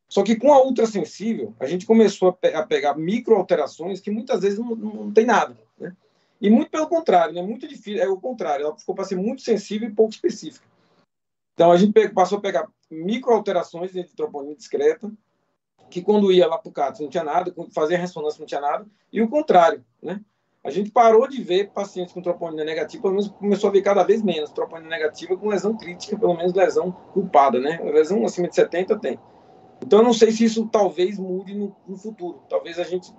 Só que com a ultrassensível, a gente começou a pegar microalterações que muitas vezes não tem nada. Né? E muito pelo contrário, né? Muito difícil. É o contrário. Ela ficou para ser muito sensível e pouco específica. Então, a gente passou a pegar microalterações de troponina discreta, que quando ia lá para o CATS não tinha nada, quando fazia ressonância não tinha nada, e o contrário, né? A gente parou de ver pacientes com troponina negativa, pelo menos começou a ver cada vez menos troponina negativa com lesão crítica, pelo menos lesão culpada, né? Lesão acima de 70 tem. Então, eu não sei se isso talvez mude no futuro. Talvez a gente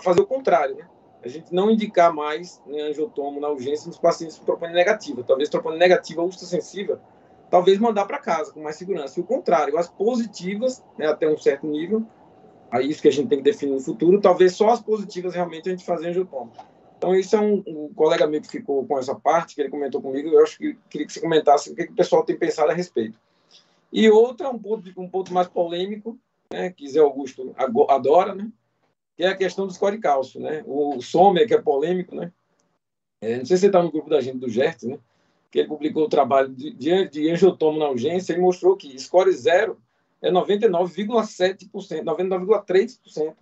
fazer o contrário, né? A gente não indicar mais, né, angiotomo na urgência nos pacientes com troponina negativa. Talvez troponina negativa ultrassensível, talvez mandar para casa com mais segurança. E o contrário, as positivas, né, até um certo nível, aí isso que a gente tem que definir no futuro, talvez só as positivas realmente a gente fazer angiotomo. Então, isso é um colega meu que ficou com essa parte, que ele comentou comigo, eu acho que queria que você comentasse o que o pessoal tem pensado a respeito. E outra, um ponto mais polêmico, né, que Zé Augusto adora, né, que é a questão do score de cálcio, né? O Sommer, que é polêmico, né? Não sei se você está no grupo da gente do GERT, né? Que ele publicou o trabalho de angiotomo na urgência e mostrou que score 0 é 99,7%, 99,3%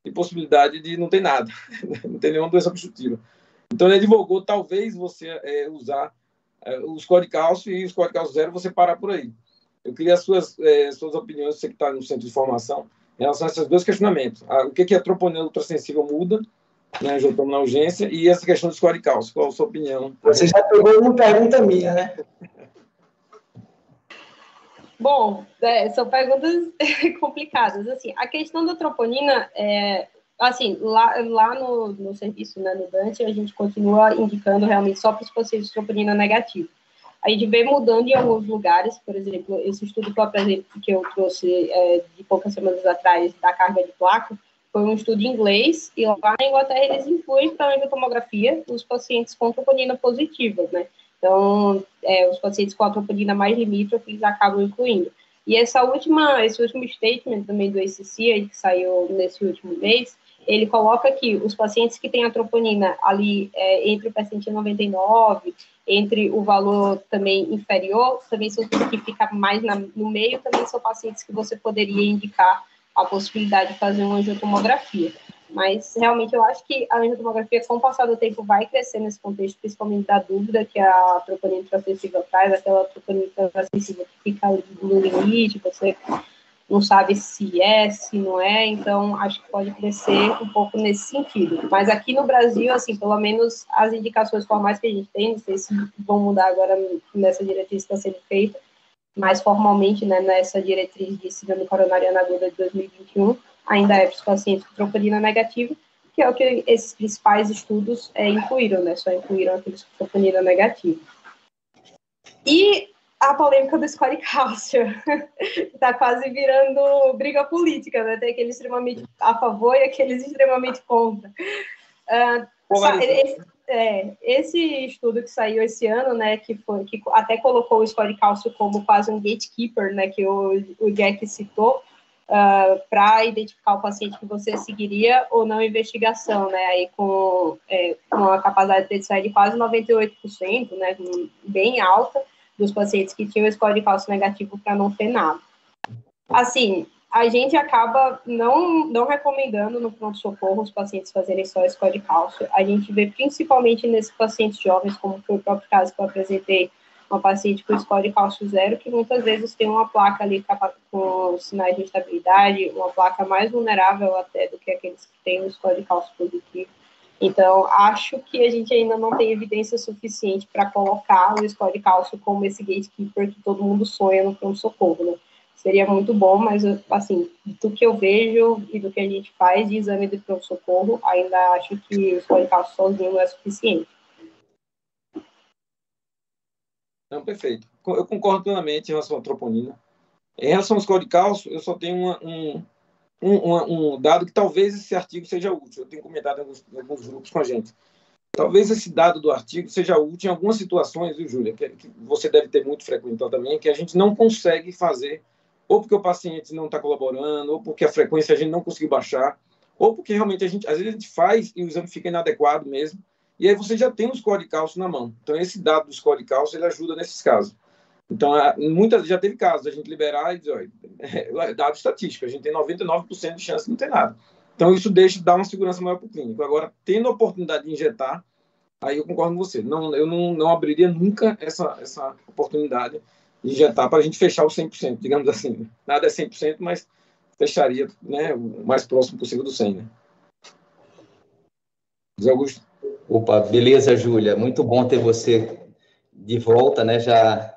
de possibilidade de não ter nada, não ter nenhuma doença obstrutiva. Então, ele advogou, talvez, você usar o score de cálcio e o score de cálcio 0 você parar por aí. Eu queria as suas opiniões, você que está no centro de formação, em relação a esses dois questionamentos. O que a troponina ultrassensível muda, né, angiotomo na urgência, e essa questão do score de cálcio. Qual a sua opinião? Você já pegou uma pergunta minha, né? Bom, são perguntas complicadas. Assim, a questão da troponina, assim, lá no serviço, né, no Dante, a gente continua indicando realmente só para os pacientes de troponina negativa. A gente vem mudando em alguns lugares, por exemplo, esse estudo que eu trouxe de poucas semanas atrás da carga de placa, Foi um estudo em inglês, e lá na Inglaterra eles incluem para a angiotomografia os pacientes com troponina positiva, né? Então, os pacientes com a troponina mais limítrofe, eles acabam incluindo. E esse último statement também do ACC, que saiu nesse último mês, ele coloca que os pacientes que têm a troponina ali entre o percentil 99, entre o valor também inferior, também são os que ficam mais no meio, também são pacientes que você poderia indicar a possibilidade de fazer uma angiotomografia. Mas, realmente, eu acho que a angiotomografia, com o passar do tempo, vai crescer nesse contexto, principalmente da dúvida que a troponina intransensível traz, aquela troponina intransensível que fica no limite, você não sabe se é, se não é, então acho que pode crescer um pouco nesse sentido. Mas aqui no Brasil, assim, pelo menos as indicações formais que a gente tem, não sei se vão mudar agora nessa diretriz que está sendo feita, mais formalmente, né, nessa diretriz de síndrome coronariana aguda de 2021, ainda é para os pacientes com troponina negativa, que é o que esses principais estudos incluíram, né, só incluíram aqueles com troponina negativa. E a polêmica do score cálcio está quase virando briga política, né? Tem aqueles extremamente a favor e aqueles extremamente contra. Esse estudo que saiu esse ano, né, que até colocou o score cálcio como quase um gatekeeper, né, que o Jack citou, para identificar o paciente que você seguiria ou não investigação, né, aí com a capacidade de predição de quase 98%, né, bem alta, dos pacientes que tinham score cálcio negativo para não ter nada. Assim, a gente acaba não recomendando no pronto-socorro os pacientes fazerem só score cálcio. A gente vê principalmente nesses pacientes jovens, como foi o próprio caso que eu apresentei, uma paciente com score cálcio 0, que muitas vezes tem uma placa ali com sinais de instabilidade, uma placa mais vulnerável até do que aqueles que têm o score cálcio positivo. Então, acho que a gente ainda não tem evidência suficiente para colocar o score cálcio como esse gatekeeper que todo mundo sonha no pronto-socorro, né? Seria muito bom, mas, assim, do que eu vejo e do que a gente faz de exame de pronto-socorro, ainda acho que o score cálcio sozinho não é suficiente. Não, perfeito. Eu concordo plenamente em relação à troponina. Em relação ao score cálcio, eu só tenho um dado que talvez esse artigo seja útil. Eu tenho comentado em alguns grupos com a gente. Talvez esse dado do artigo seja útil em algumas situações, viu, Júlia, que você deve ter muito frequentado também, que a gente não consegue fazer, ou porque o paciente não está colaborando, ou porque a frequência a gente não conseguiu baixar, ou porque realmente às vezes a gente faz e o exame fica inadequado mesmo, e aí você já tem um score de cálcio na mão. Então, esse dado do score de cálcio, ele ajuda nesses casos. Então, já teve casos a gente liberar e dizer, olha, dado estatístico, a gente tem 99% de chance de não ter nada. Então, isso dá uma segurança maior para o clínico. Agora, tendo a oportunidade de injetar, aí eu concordo com você. Eu não abriria nunca essa oportunidade de injetar para a gente fechar o 100%, digamos assim. Nada é 100%, mas fecharia, né, o mais próximo possível do 100%. Né? José Augusto. Opa, beleza, Júlia. Muito bom ter você de volta, né, já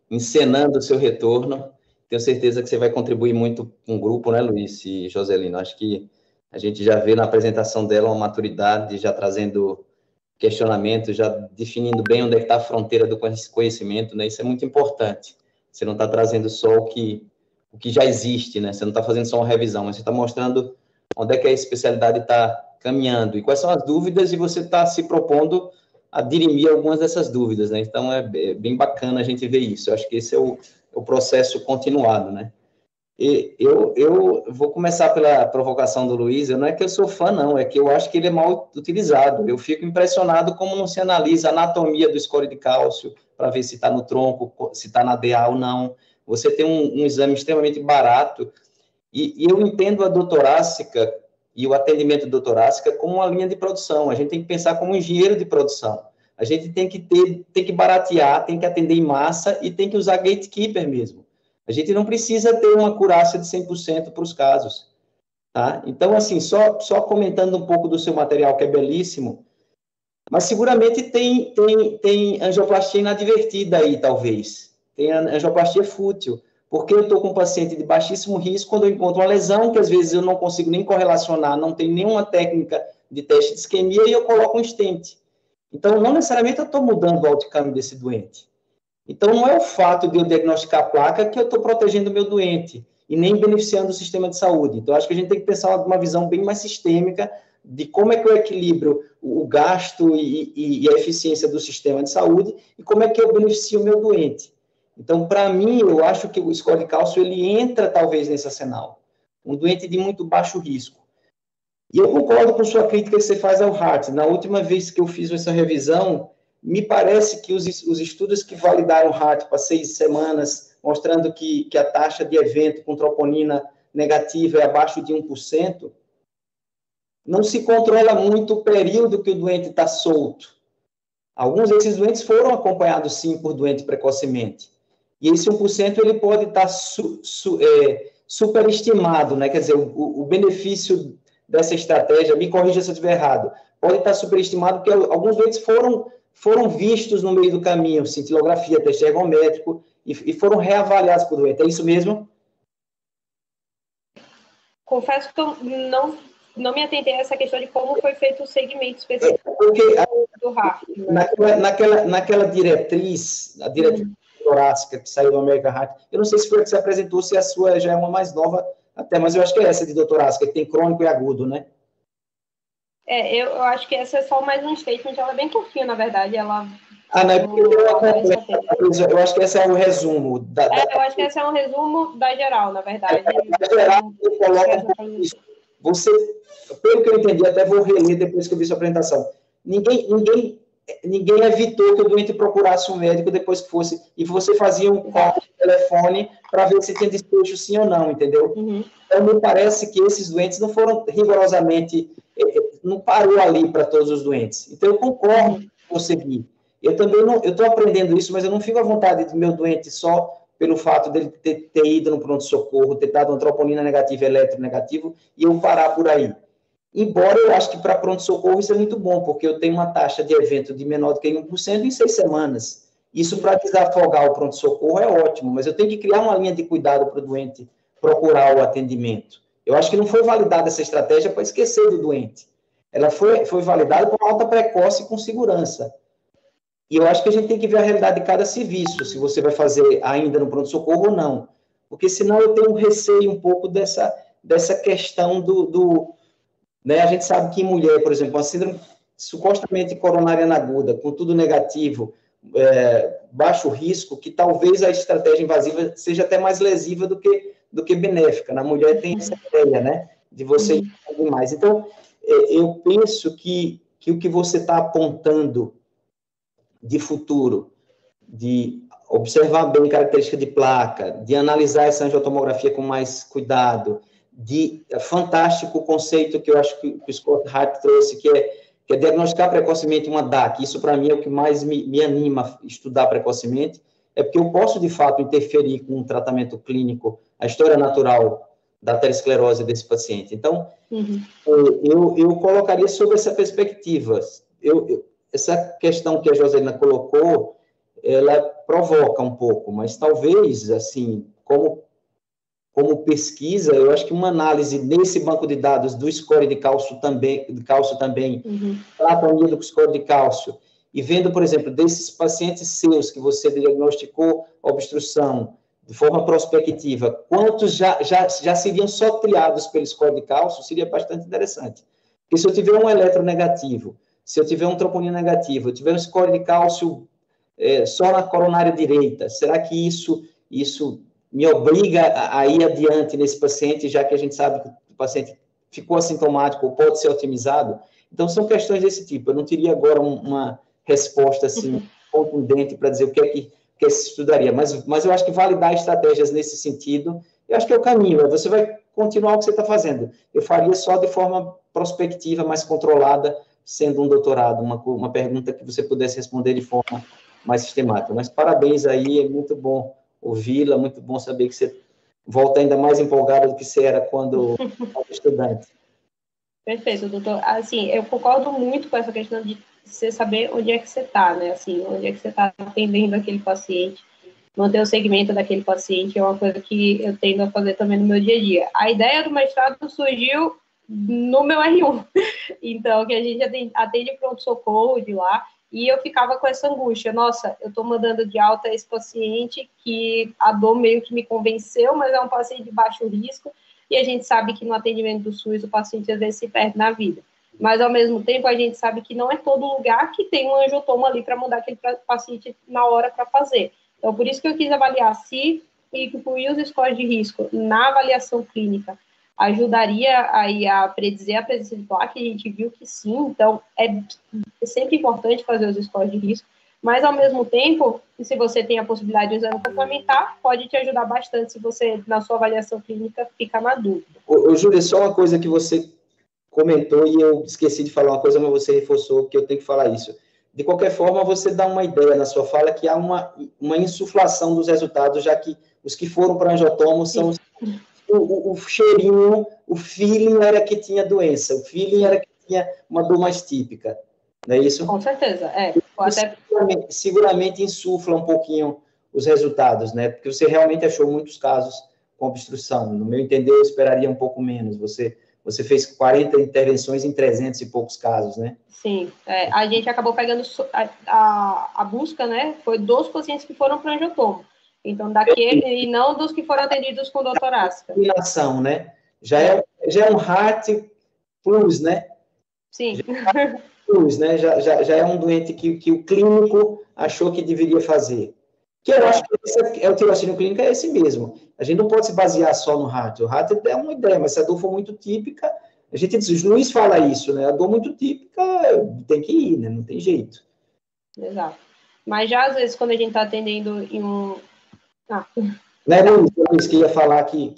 encenando o seu retorno. Tenho certeza que você vai contribuir muito com o grupo, né, Luiz e Joselino? Acho que a gente já vê na apresentação dela uma maturidade, já trazendo questionamento, já definindo bem onde é que está a fronteira do conhecimento, né? Isso é muito importante. Você não está trazendo só o que já existe, né? Você não está fazendo só uma revisão, mas você está mostrando onde é que a especialidade está caminhando e quais são as dúvidas, e você está se propondo a dirimir algumas dessas dúvidas, né? Então, é bem bacana a gente ver isso. Eu acho que esse é o processo continuado, né? E eu vou começar pela provocação do Luiz. Não é que eu sou fã, não, é que eu acho que ele é mal utilizado. Eu fico impressionado como não se analisa a anatomia do score de cálcio para ver se está no tronco, se está na DA ou não. Você tem um exame extremamente barato, e eu entendo a doutorácica e o atendimento doutorácica como uma linha de produção. A gente tem que pensar como um engenheiro de produção. A gente tem que baratear, tem que atender em massa e tem que usar gatekeeper mesmo. A gente não precisa ter uma acurácia de 100% para os casos, tá? Então, assim, só comentando um pouco do seu material, que é belíssimo, mas seguramente tem angioplastia inadvertida aí, talvez. Tem angioplastia fútil, porque eu estou com um paciente de baixíssimo risco, quando eu encontro uma lesão, que às vezes eu não consigo nem correlacionar, não tem nenhuma técnica de teste de isquemia, e eu coloco um stent. Então, não necessariamente eu estou mudando o outcome desse doente. Então, não é o fato de eu diagnosticar a placa que eu estou protegendo o meu doente. e nem beneficiando o sistema de saúde. Então, acho que a gente tem que pensar uma visão bem mais sistêmica de como é que eu equilibro o gasto e a eficiência do sistema de saúde e como é que eu beneficio o meu doente. Então, para mim, eu acho que o score de cálcio, ele entra, talvez, nesse arsenal. Um doente de muito baixo risco. E eu concordo com sua crítica que você faz ao HART. Na última vez que eu fiz essa revisão, me parece que os estudos que validaram o HART para 6 semanas, mostrando que a taxa de evento com troponina negativa é abaixo de 1%, não se controla muito o período que o doente está solto. Alguns desses doentes foram acompanhados, sim, por doente precocemente. E esse 1% ele pode estar superestimado, né? Quer dizer, o benefício dessa estratégia, me corrija se eu estiver errado, pode estar superestimado porque alguns doentes foram vistos no meio do caminho, cintilografia, teste ergométrico, e foram reavaliados por doente. É isso mesmo? Confesso que eu não me atentei a essa questão de como foi feito o segmento específico do RAF. Naquela diretriz, a diretriz torácica que saiu do American Heart, eu não sei se foi a que se apresentou, se a sua já é uma mais nova até, mas eu acho que é essa de doutorácica, que tem crônico e agudo, né? Eu acho que essa é só mais um statement, ela é bem curtinha, na verdade, ela... não é porque eu acho que esse é o resumo. Eu acho que esse é um resumo da geral, na verdade. Da geral, eu coloco isso. Você, pelo que eu entendi, até vou reler depois que eu vi sua apresentação, ninguém evitou que o doente procurasse um médico depois que fosse, e você fazia um call de telefone para ver se tinha desfecho sim ou não, entendeu? Uhum. Então, me parece que esses doentes não foram rigorosamente, não parou ali para todos os doentes. Então, eu concordo com você, Gui. Eu também não, eu estou aprendendo isso, mas eu não fico à vontade do meu doente só pelo fato dele ter ido no pronto-socorro, ter dado uma troponina negativa, eletronegativo, e eu parar por aí. Embora eu acho que para pronto-socorro isso é muito bom, porque eu tenho uma taxa de evento de menor do que 1% em 6 semanas. Isso para desafogar o pronto-socorro é ótimo, mas eu tenho que criar uma linha de cuidado para o doente procurar o atendimento. Eu acho que não foi validada essa estratégia para esquecer do doente. Ela foi validada com alta precoce e com segurança. E eu acho que a gente tem que ver a realidade de cada serviço, se você vai fazer ainda no pronto-socorro ou não. Porque senão eu tenho um receio um pouco dessa questão né? A gente sabe que em mulher, por exemplo, uma síndrome supostamente coronariana aguda, com tudo negativo, baixo risco, que talvez a estratégia invasiva seja até mais lesiva do que benéfica. Na mulher tem essa ideia, né? De você ir mais. Então, eu penso que o que você está apontando de futuro, de observar bem característica de placa, de analisar essa angiotomografia com mais cuidado, fantástico conceito que eu acho que o Scott Hart trouxe, que é diagnosticar precocemente uma DAC. Isso, para mim, é o que mais me anima a estudar precocemente, é porque eu posso, de fato, interferir com um tratamento clínico, a história natural da aterosclerose desse paciente. Então, eu colocaria sobre essa perspectiva. Essa questão que a Joselina colocou, ela provoca um pouco, mas talvez, assim, como pesquisa, eu acho que uma análise nesse banco de dados do score de cálcio também, tratamento com score de cálcio, e vendo, por exemplo, desses pacientes seus que você diagnosticou obstrução de forma prospectiva, quantos já seriam só triados pelo score de cálcio, seria bastante interessante. Porque se eu tiver um eletronegativo, se eu tiver um troponina negativo, eu tiver um score de cálcio só na coronária direita, será que isso me obriga a ir adiante nesse paciente, já que a gente sabe que o paciente ficou assintomático ou pode ser otimizado? Então, são questões desse tipo. Eu não teria agora uma resposta assim, contundente para dizer o que é que se estudaria, mas eu acho que validar estratégias nesse sentido, eu acho que é o caminho. Você vai continuar o que você está fazendo. Eu faria só de forma prospectiva, mais controlada, sendo um doutorado, uma pergunta que você pudesse responder de forma mais sistemática. Mas parabéns aí, é muito bom ouvi-la, muito bom saber que você volta ainda mais empolgada do que você era quando estudante. Perfeito, doutor. Assim, eu concordo muito com essa questão de você saber onde é que você está, né? Assim, onde é que você está atendendo aquele paciente, manter o segmento daquele paciente é uma coisa que eu tendo a fazer também no meu dia a dia. A ideia do mestrado surgiu no meu R1, então, que a gente atende pronto-socorro de lá, E eu ficava com essa angústia, nossa, eu estou mandando de alta esse paciente que a dor meio que me convenceu, mas é um paciente de baixo risco, e a gente sabe que no atendimento do SUS o paciente às vezes se perde na vida. Mas, ao mesmo tempo, a gente sabe que não é todo lugar que tem um angiotomo ali para mandar aquele paciente na hora para fazer. Então, por isso que eu quis avaliar se incluir os scores de risco na avaliação clínica ajudaria aí a predizer a presença de placa, e a gente viu que sim. Então, é sempre importante fazer os scores de risco, mas, ao mesmo tempo, se você tem a possibilidade de um exame complementar, pode te ajudar bastante se você, na sua avaliação clínica, ficar na dúvida. Júlia, só uma coisa que você comentou e eu esqueci de falar uma coisa, mas você reforçou que eu tenho que falar isso. De qualquer forma, você dá uma ideia na sua fala que há uma insuflação dos resultados, já que os que foram para angiotomo são o cheirinho, o feeling era que tinha doença, o feeling era que tinha uma dor mais típica, não é isso? Com certeza, Seguramente insufla um pouquinho os resultados, né? Porque você realmente achou muitos casos com obstrução. No meu entender, eu esperaria um pouco menos. Você fez 40 intervenções em 300 e poucos casos, né? Sim, a gente acabou pegando a busca, né? Foi dos pacientes que foram para angiotomo. Então, e não dos que foram atendidos com dor torácica. Combinação, né? Já é um heart plus, né? Sim. Plus, né? Já é um doente que o clínico achou que deveria fazer. Que eu acho que o tirocínio clínico é esse mesmo. A gente não pode se basear só no heart. O heart é uma ideia, mas se a dor for muito típica, a gente diz, o Luiz fala isso, né? A dor muito típica tem que ir, né? Não tem jeito. Exato. Mas já, às vezes, quando a gente está atendendo em um... Não é Luiz que ia falar que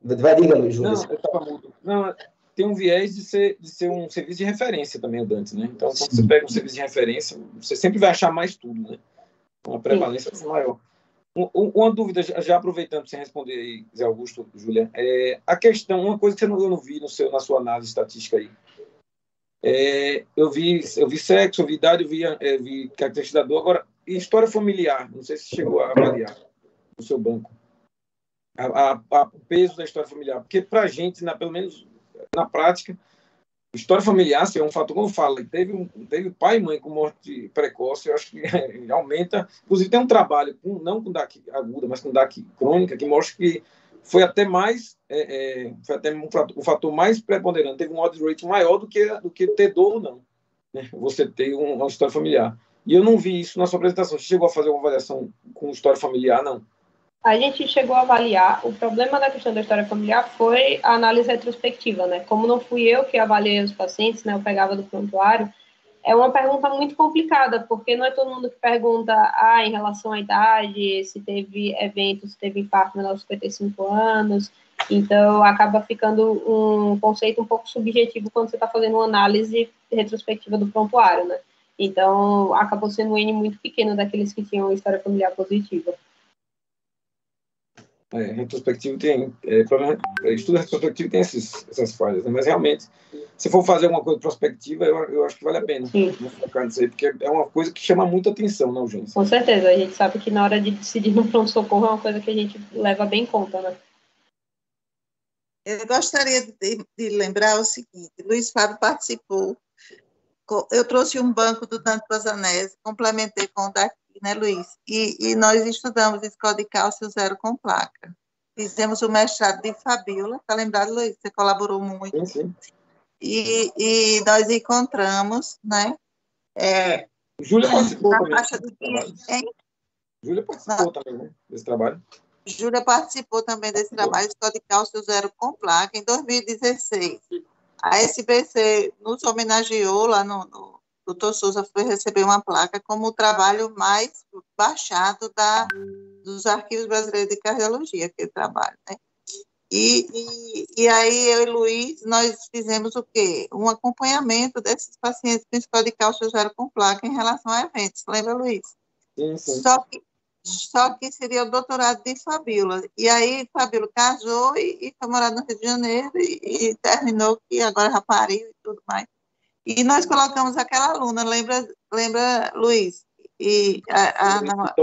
vai, diga, Luiz, Júlia. Não, tem um viés de ser um serviço de referência também, o Dantes, né? Então, quando você pega um serviço de referência, você sempre vai achar mais tudo, né? Uma prevalência maior. Uma dúvida, já aproveitando sem responder aí, Zé Augusto, Júlia, a questão, uma coisa que eu não vi na sua análise estatística aí, eu vi sexo, eu vi idade, eu vi característica da dor. Agora, história familiar, não sei se chegou a avaliar no seu banco, o peso da história familiar, porque para a gente, pelo menos na prática, história familiar assim, é um fator, como eu falo, teve pai e mãe com morte precoce, eu acho que aumenta. Inclusive, tem um trabalho, não com DAC aguda, mas com DAC crônica, que mostra que foi até mais, foi até um fator mais preponderante, teve um odds rate maior do que ter dor ou não, né? Você ter uma história familiar. E eu não vi isso na sua apresentação. Você chegou a fazer uma avaliação com história familiar, não? A gente chegou a avaliar, o problema da questão da história familiar foi a análise retrospectiva, né? Como não fui eu que avaliei os pacientes, né? Eu pegava do prontuário, é uma pergunta muito complicada, porque não é todo mundo que pergunta, em relação à idade, se teve eventos, se teve infarto menor de 55 anos, então acaba ficando um conceito um pouco subjetivo quando você está fazendo uma análise retrospectiva do prontuário, né? Então, acabou sendo um N muito pequeno daqueles que tinham história familiar positiva. Retrospectivo tem estudo retrospectivo tem essas falhas, né? Mas realmente, se for fazer alguma coisa prospectiva, eu acho que vale a pena focar nisso aí, porque é uma coisa que chama muita atenção na urgência. Com certeza, a gente sabe que na hora de decidir no pronto-socorro é uma coisa que a gente leva bem em conta, né? Eu gostaria de lembrar o seguinte, Luiz Fábio participou, eu trouxe um banco do Dante Pazanese, complementei com o daqui, né, Luiz? E nós estudamos escola de cálcio zero com placa. Fizemos o mestrado de Fabiola, tá lembrado, Luiz? Você colaborou muito. Sim. E nós encontramos, né? Júlia participou também. Júlia participou também, né, desse trabalho. Júlia participou também desse trabalho, escola de cálcio zero com placa, em 2016. A SBC nos homenageou lá no Dr. Souza foi receber uma placa como o trabalho mais baixado dos arquivos brasileiros de cardiologia, aquele trabalho, né? E aí, eu e Luiz, nós fizemos o quê? Um acompanhamento desses pacientes com escola de cálcio zero com placa em relação a eventos. Lembra, Luiz? Sim. Só que seria o doutorado de Fabiola. E aí, Fabiola casou e foi morar no Rio de Janeiro e terminou, que agora já pariu e tudo mais. E nós colocamos aquela aluna, lembra Luiz? E aquela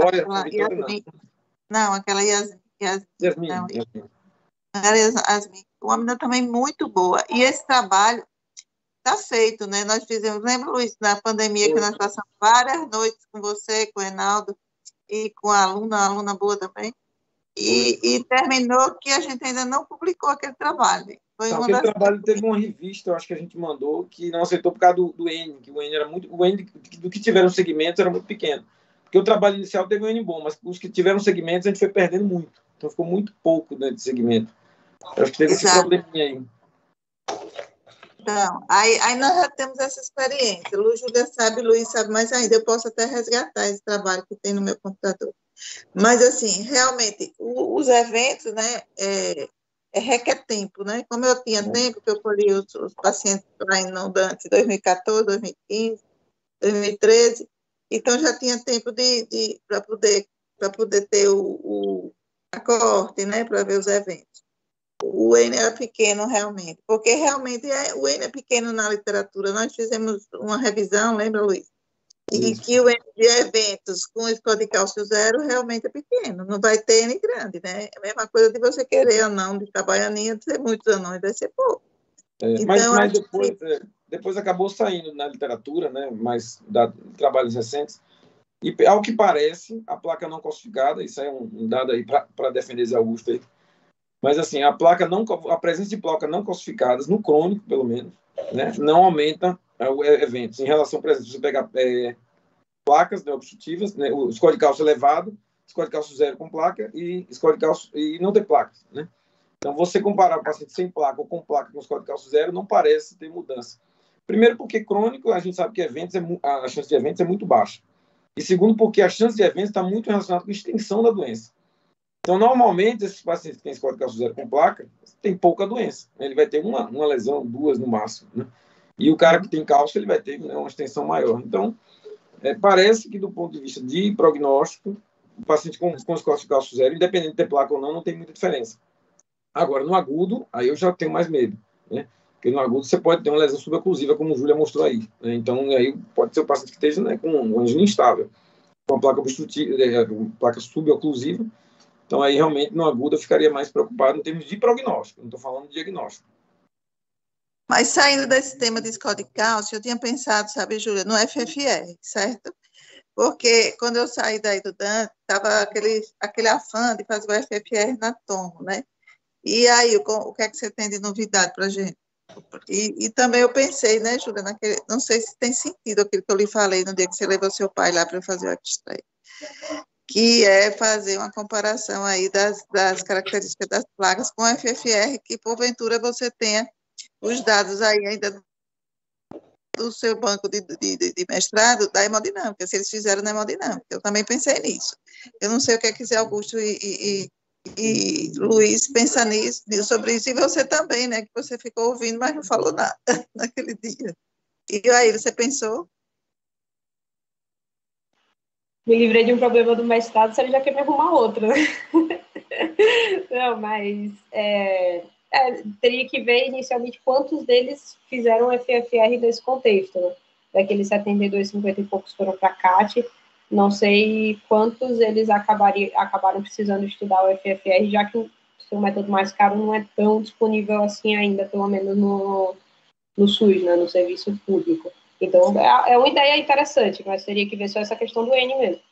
Yasmin. Uma menina também muito boa. E esse trabalho, está feito, né? Nós fizemos, lembra, Luiz, na pandemia que nós passamos várias noites com você, com o Reinaldo e com a aluna boa também, e terminou que a gente ainda não publicou aquele trabalho. Aquele trabalho teve uma revista, eu acho que a gente mandou, que não aceitou por causa do N, que o N era muito. O N do que tiveram segmentos era muito pequeno. Porque o trabalho inicial teve um N bom, mas os que tiveram segmentos a gente foi perdendo muito. Então ficou muito pouco, né, de segmento. Eu acho que teve esse probleminha aí. Então, aí nós já temos essa experiência. Júlia sabe, Luiz sabe mais ainda. Eu posso até resgatar esse trabalho que tem no meu computador. Mas, assim, realmente, os eventos, né, requer tempo, né? Como eu tinha tempo, que eu colhi os pacientes lá em Dante 2014, 2015, 2013, então já tinha tempo para poder ter a coorte, né, para ver os eventos. O N era pequeno, realmente, porque realmente o N é pequeno na literatura. Nós fizemos uma revisão, lembra, Luiz? E que o N de eventos com escola de cálcio zero realmente é pequeno, não vai ter N grande, né? É a mesma coisa de você querer anão de Itabaianinha, ter muitos anões, vai ser pouco. Então, mas depois acabou saindo na literatura, né? Mas trabalhos recentes. E, ao que parece, a placa não calcificada, isso é um dado aí para defender Zé Augusto aí. Mas, assim, a presença de placas não calcificadas, no crônico, pelo menos, né, não aumenta eventos. Em relação, por exemplo, se você pegar placas, né, obstrutivas, né, o score de cálcio elevado, score de cálcio zero com placa e score de cálcio e não ter placas, né? Então, você comparar o paciente sem placa ou com placa com score de cálcio zero, não parece ter mudança. Primeiro, porque crônico, a gente sabe que a chance de eventos é muito baixa. E segundo, porque a chance de eventos está muito relacionada com a extensão da doença. Então, normalmente, esses pacientes que têm score de cálcio zero com placa, tem pouca doença. Ele vai ter uma lesão, duas no máximo, né? E o cara que tem cálcio, ele vai ter, né, uma extensão maior. Então, parece que, do ponto de vista de prognóstico, o paciente com score de cálcio zero, independente de ter placa ou não tem muita diferença. Agora, no agudo, aí eu já tenho mais medo, né? Porque no agudo você pode ter uma lesão suboclusiva, como o Júlia mostrou aí, né? Então, aí pode ser o paciente que esteja, né, com um angina instável, com uma placa obstrutiva, placa suboclusiva. Então, aí, realmente, no agudo, eu ficaria mais preocupado em termos de prognóstico. Não estou falando de diagnóstico. Mas, saindo desse tema de score de cálcio, eu tinha pensado, sabe, Júlia, no FFR, certo? Porque, quando eu saí daí do Dante, estava aquele afã de fazer o FFR na tomo, né? E aí, o que é que você tem de novidade para a gente? E também eu pensei, né, Júlia, não sei se tem sentido aquilo que eu lhe falei no dia que você levou seu pai lá para fazer o X-ray, que é fazer uma comparação aí das características das plagas com o FFR, que porventura você tenha os dados aí ainda do seu banco de mestrado da hemodinâmica, se eles fizeram na hemodinâmica. Eu também pensei nisso. Eu não sei o que é que Zé Augusto e Luiz pensa sobre isso, e você também, né, que você ficou ouvindo, mas não falou nada naquele dia. E aí, você pensou? Me livrei de um problema do mestrado, você já quer me arrumar outro, né? Não, mas teria que ver inicialmente quantos deles fizeram FFR nesse contexto, né? Daqueles 72, 50 e poucos foram para CAT, não sei quantos eles acabaram precisando estudar o FFR, já que o seu método mais caro não é tão disponível assim ainda, pelo menos no SUS, né, no serviço público. Então, é uma ideia interessante, mas teria que ver só essa questão do N mesmo.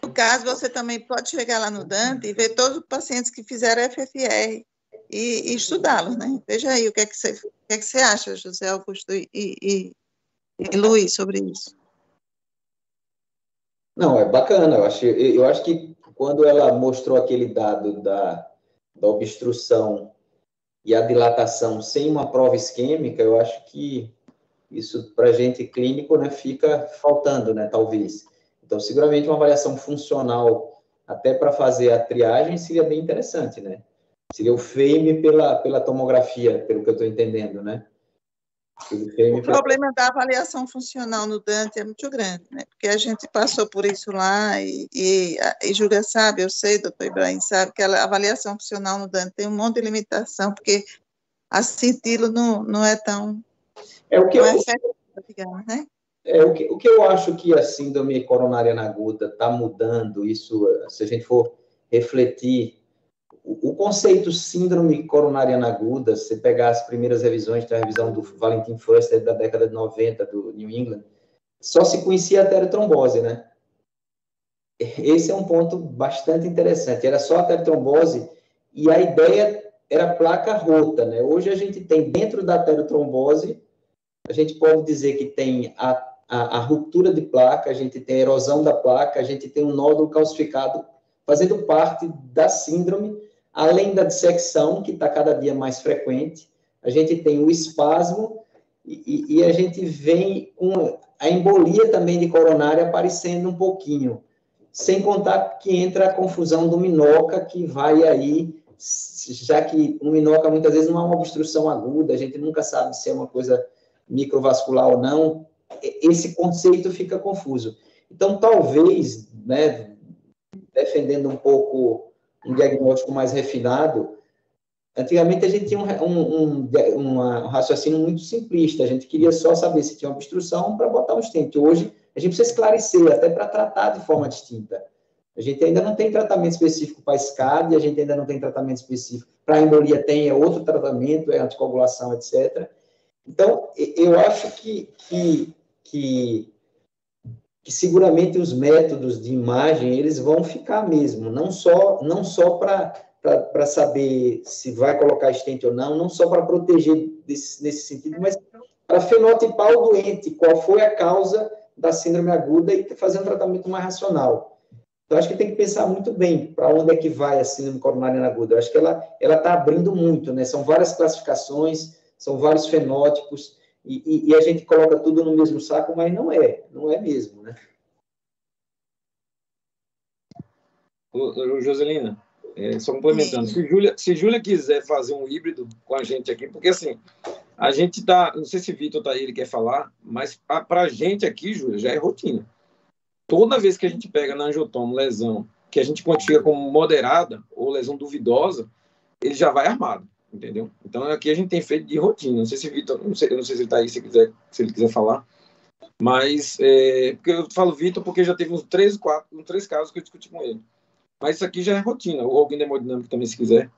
No caso, você também pode chegar lá no Dante e ver todos os pacientes que fizeram FFR e estudá-los, né? Veja aí o que é que você acha, José Augusto e Luiz, sobre isso. Não, é bacana. Eu acho que quando ela mostrou aquele dado da obstrução e a dilatação sem uma prova isquêmica, eu acho que isso, para a gente clínico, né, fica faltando, né, talvez. Então, seguramente, uma avaliação funcional, até para fazer a triagem, seria bem interessante, né? Seria o FAME pela tomografia, pelo que eu estou entendendo, né? O problema da avaliação funcional no Dante é muito grande, né? Porque a gente passou por isso lá e Júlia sabe, eu sei, doutor Ibrahim sabe, que a avaliação funcional no Dante tem um monte de limitação, porque a cintilo não é tão... digamos, né? O que eu acho que a síndrome coronariana aguda está mudando, isso, se a gente for refletir o conceito síndrome coronariana aguda, se você pegar as primeiras revisões, tem a revisão do Valentin Fuster da década de 90, do New England, só se conhecia a arteriotrombose, né? Esse é um ponto bastante interessante. Era só a arteriotrombose e a ideia era placa rota, né? Hoje a gente tem, dentro da arteriotrombose, a gente pode dizer que tem a ruptura de placa, a gente tem a erosão da placa, a gente tem um nódulo calcificado fazendo parte da síndrome, além da dissecção, que está cada dia mais frequente, a gente tem o espasmo e a gente vem com a embolia também de coronária aparecendo um pouquinho, sem contar que entra a confusão do minoca, que vai aí, já que o minoca muitas vezes não é uma obstrução aguda, a gente nunca sabe se é uma coisa microvascular ou não, esse conceito fica confuso. Então, talvez, né, defendendo um pouco um diagnóstico mais refinado, antigamente a gente tinha um raciocínio muito simplista, a gente queria só saber se tinha obstrução para botar um stent. Hoje, a gente precisa esclarecer, até para tratar de forma distinta. A gente ainda não tem tratamento específico para SCAD, a gente ainda não tem tratamento específico para embolia, é outro tratamento, é anticoagulação, etc. Então, eu acho que seguramente os métodos de imagem, eles vão ficar mesmo, não só para saber se vai colocar stent ou não só para proteger nesse sentido, mas para fenotipar o doente, qual foi a causa da síndrome aguda e fazer um tratamento mais racional. Então, acho que tem que pensar muito bem para onde é que vai a síndrome coronariana aguda. Eu acho que ela está abrindo muito, né? São várias classificações, são vários fenótipos, e a gente coloca tudo no mesmo saco, mas não é mesmo, né? Joselina, só complementando, se Júlia quiser fazer um híbrido com a gente aqui, porque assim, a gente tá, não sei se Vitor tá aí, ele quer falar, mas para a gente aqui, Júlia, já é rotina. Toda vez que a gente pega na angiotomo lesão que a gente quantifica como moderada ou lesão duvidosa, ele já vai armado, entendeu? Então aqui a gente tem feito de rotina. Não sei se Vitor, eu não sei se ele está aí, se ele quiser falar, mas porque eu falo Vitor porque já teve uns 3 casos que eu discuti com ele. Mas isso aqui já é rotina, ou alguém da hemodinâmica também, se quiser.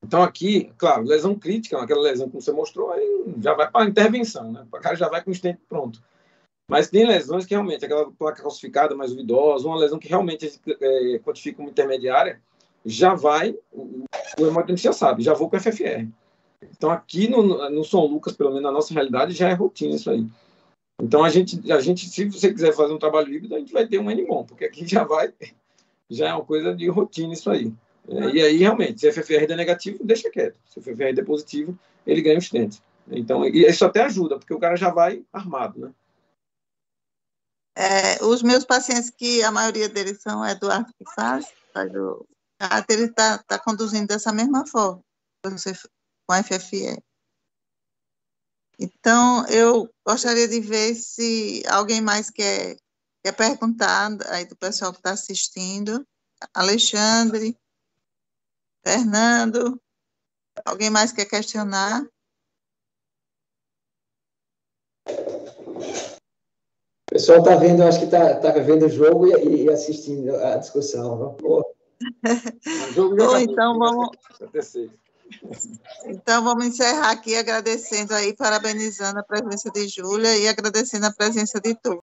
Então aqui, claro, lesão crítica, aquela lesão que você mostrou, aí já vai para a intervenção, né? O cara já vai com o stent pronto. Mas tem lesões que realmente, aquela placa calcificada mais duvidosa, uma lesão que realmente quantifica como intermediária, já vai, o hemodinâmico já sabe, já vou com o FFR. Então aqui no São Lucas, pelo menos na nossa realidade, já é rotina isso aí. Então a gente, se você quiser fazer um trabalho híbrido, a gente vai ter um N-bom, porque aqui já é uma coisa de rotina isso aí. E aí, realmente, se o FFR é negativo, deixa quieto. Se o FFR é positivo, ele ganha o stent. Então, e isso até ajuda, porque o cara já vai armado, né? Os meus pacientes, que a maioria deles são Eduardo que faz o caráter, ele está conduzindo dessa mesma forma, com a FFR. Então, eu gostaria de ver se alguém mais quer perguntar aí do pessoal que está assistindo. Alexandre, Fernando, alguém mais quer questionar? O pessoal está vendo, acho que está vendo o jogo e assistindo a discussão. Então vamos encerrar aqui agradecendo aí, parabenizando a presença de Júlia e agradecendo a presença de todos.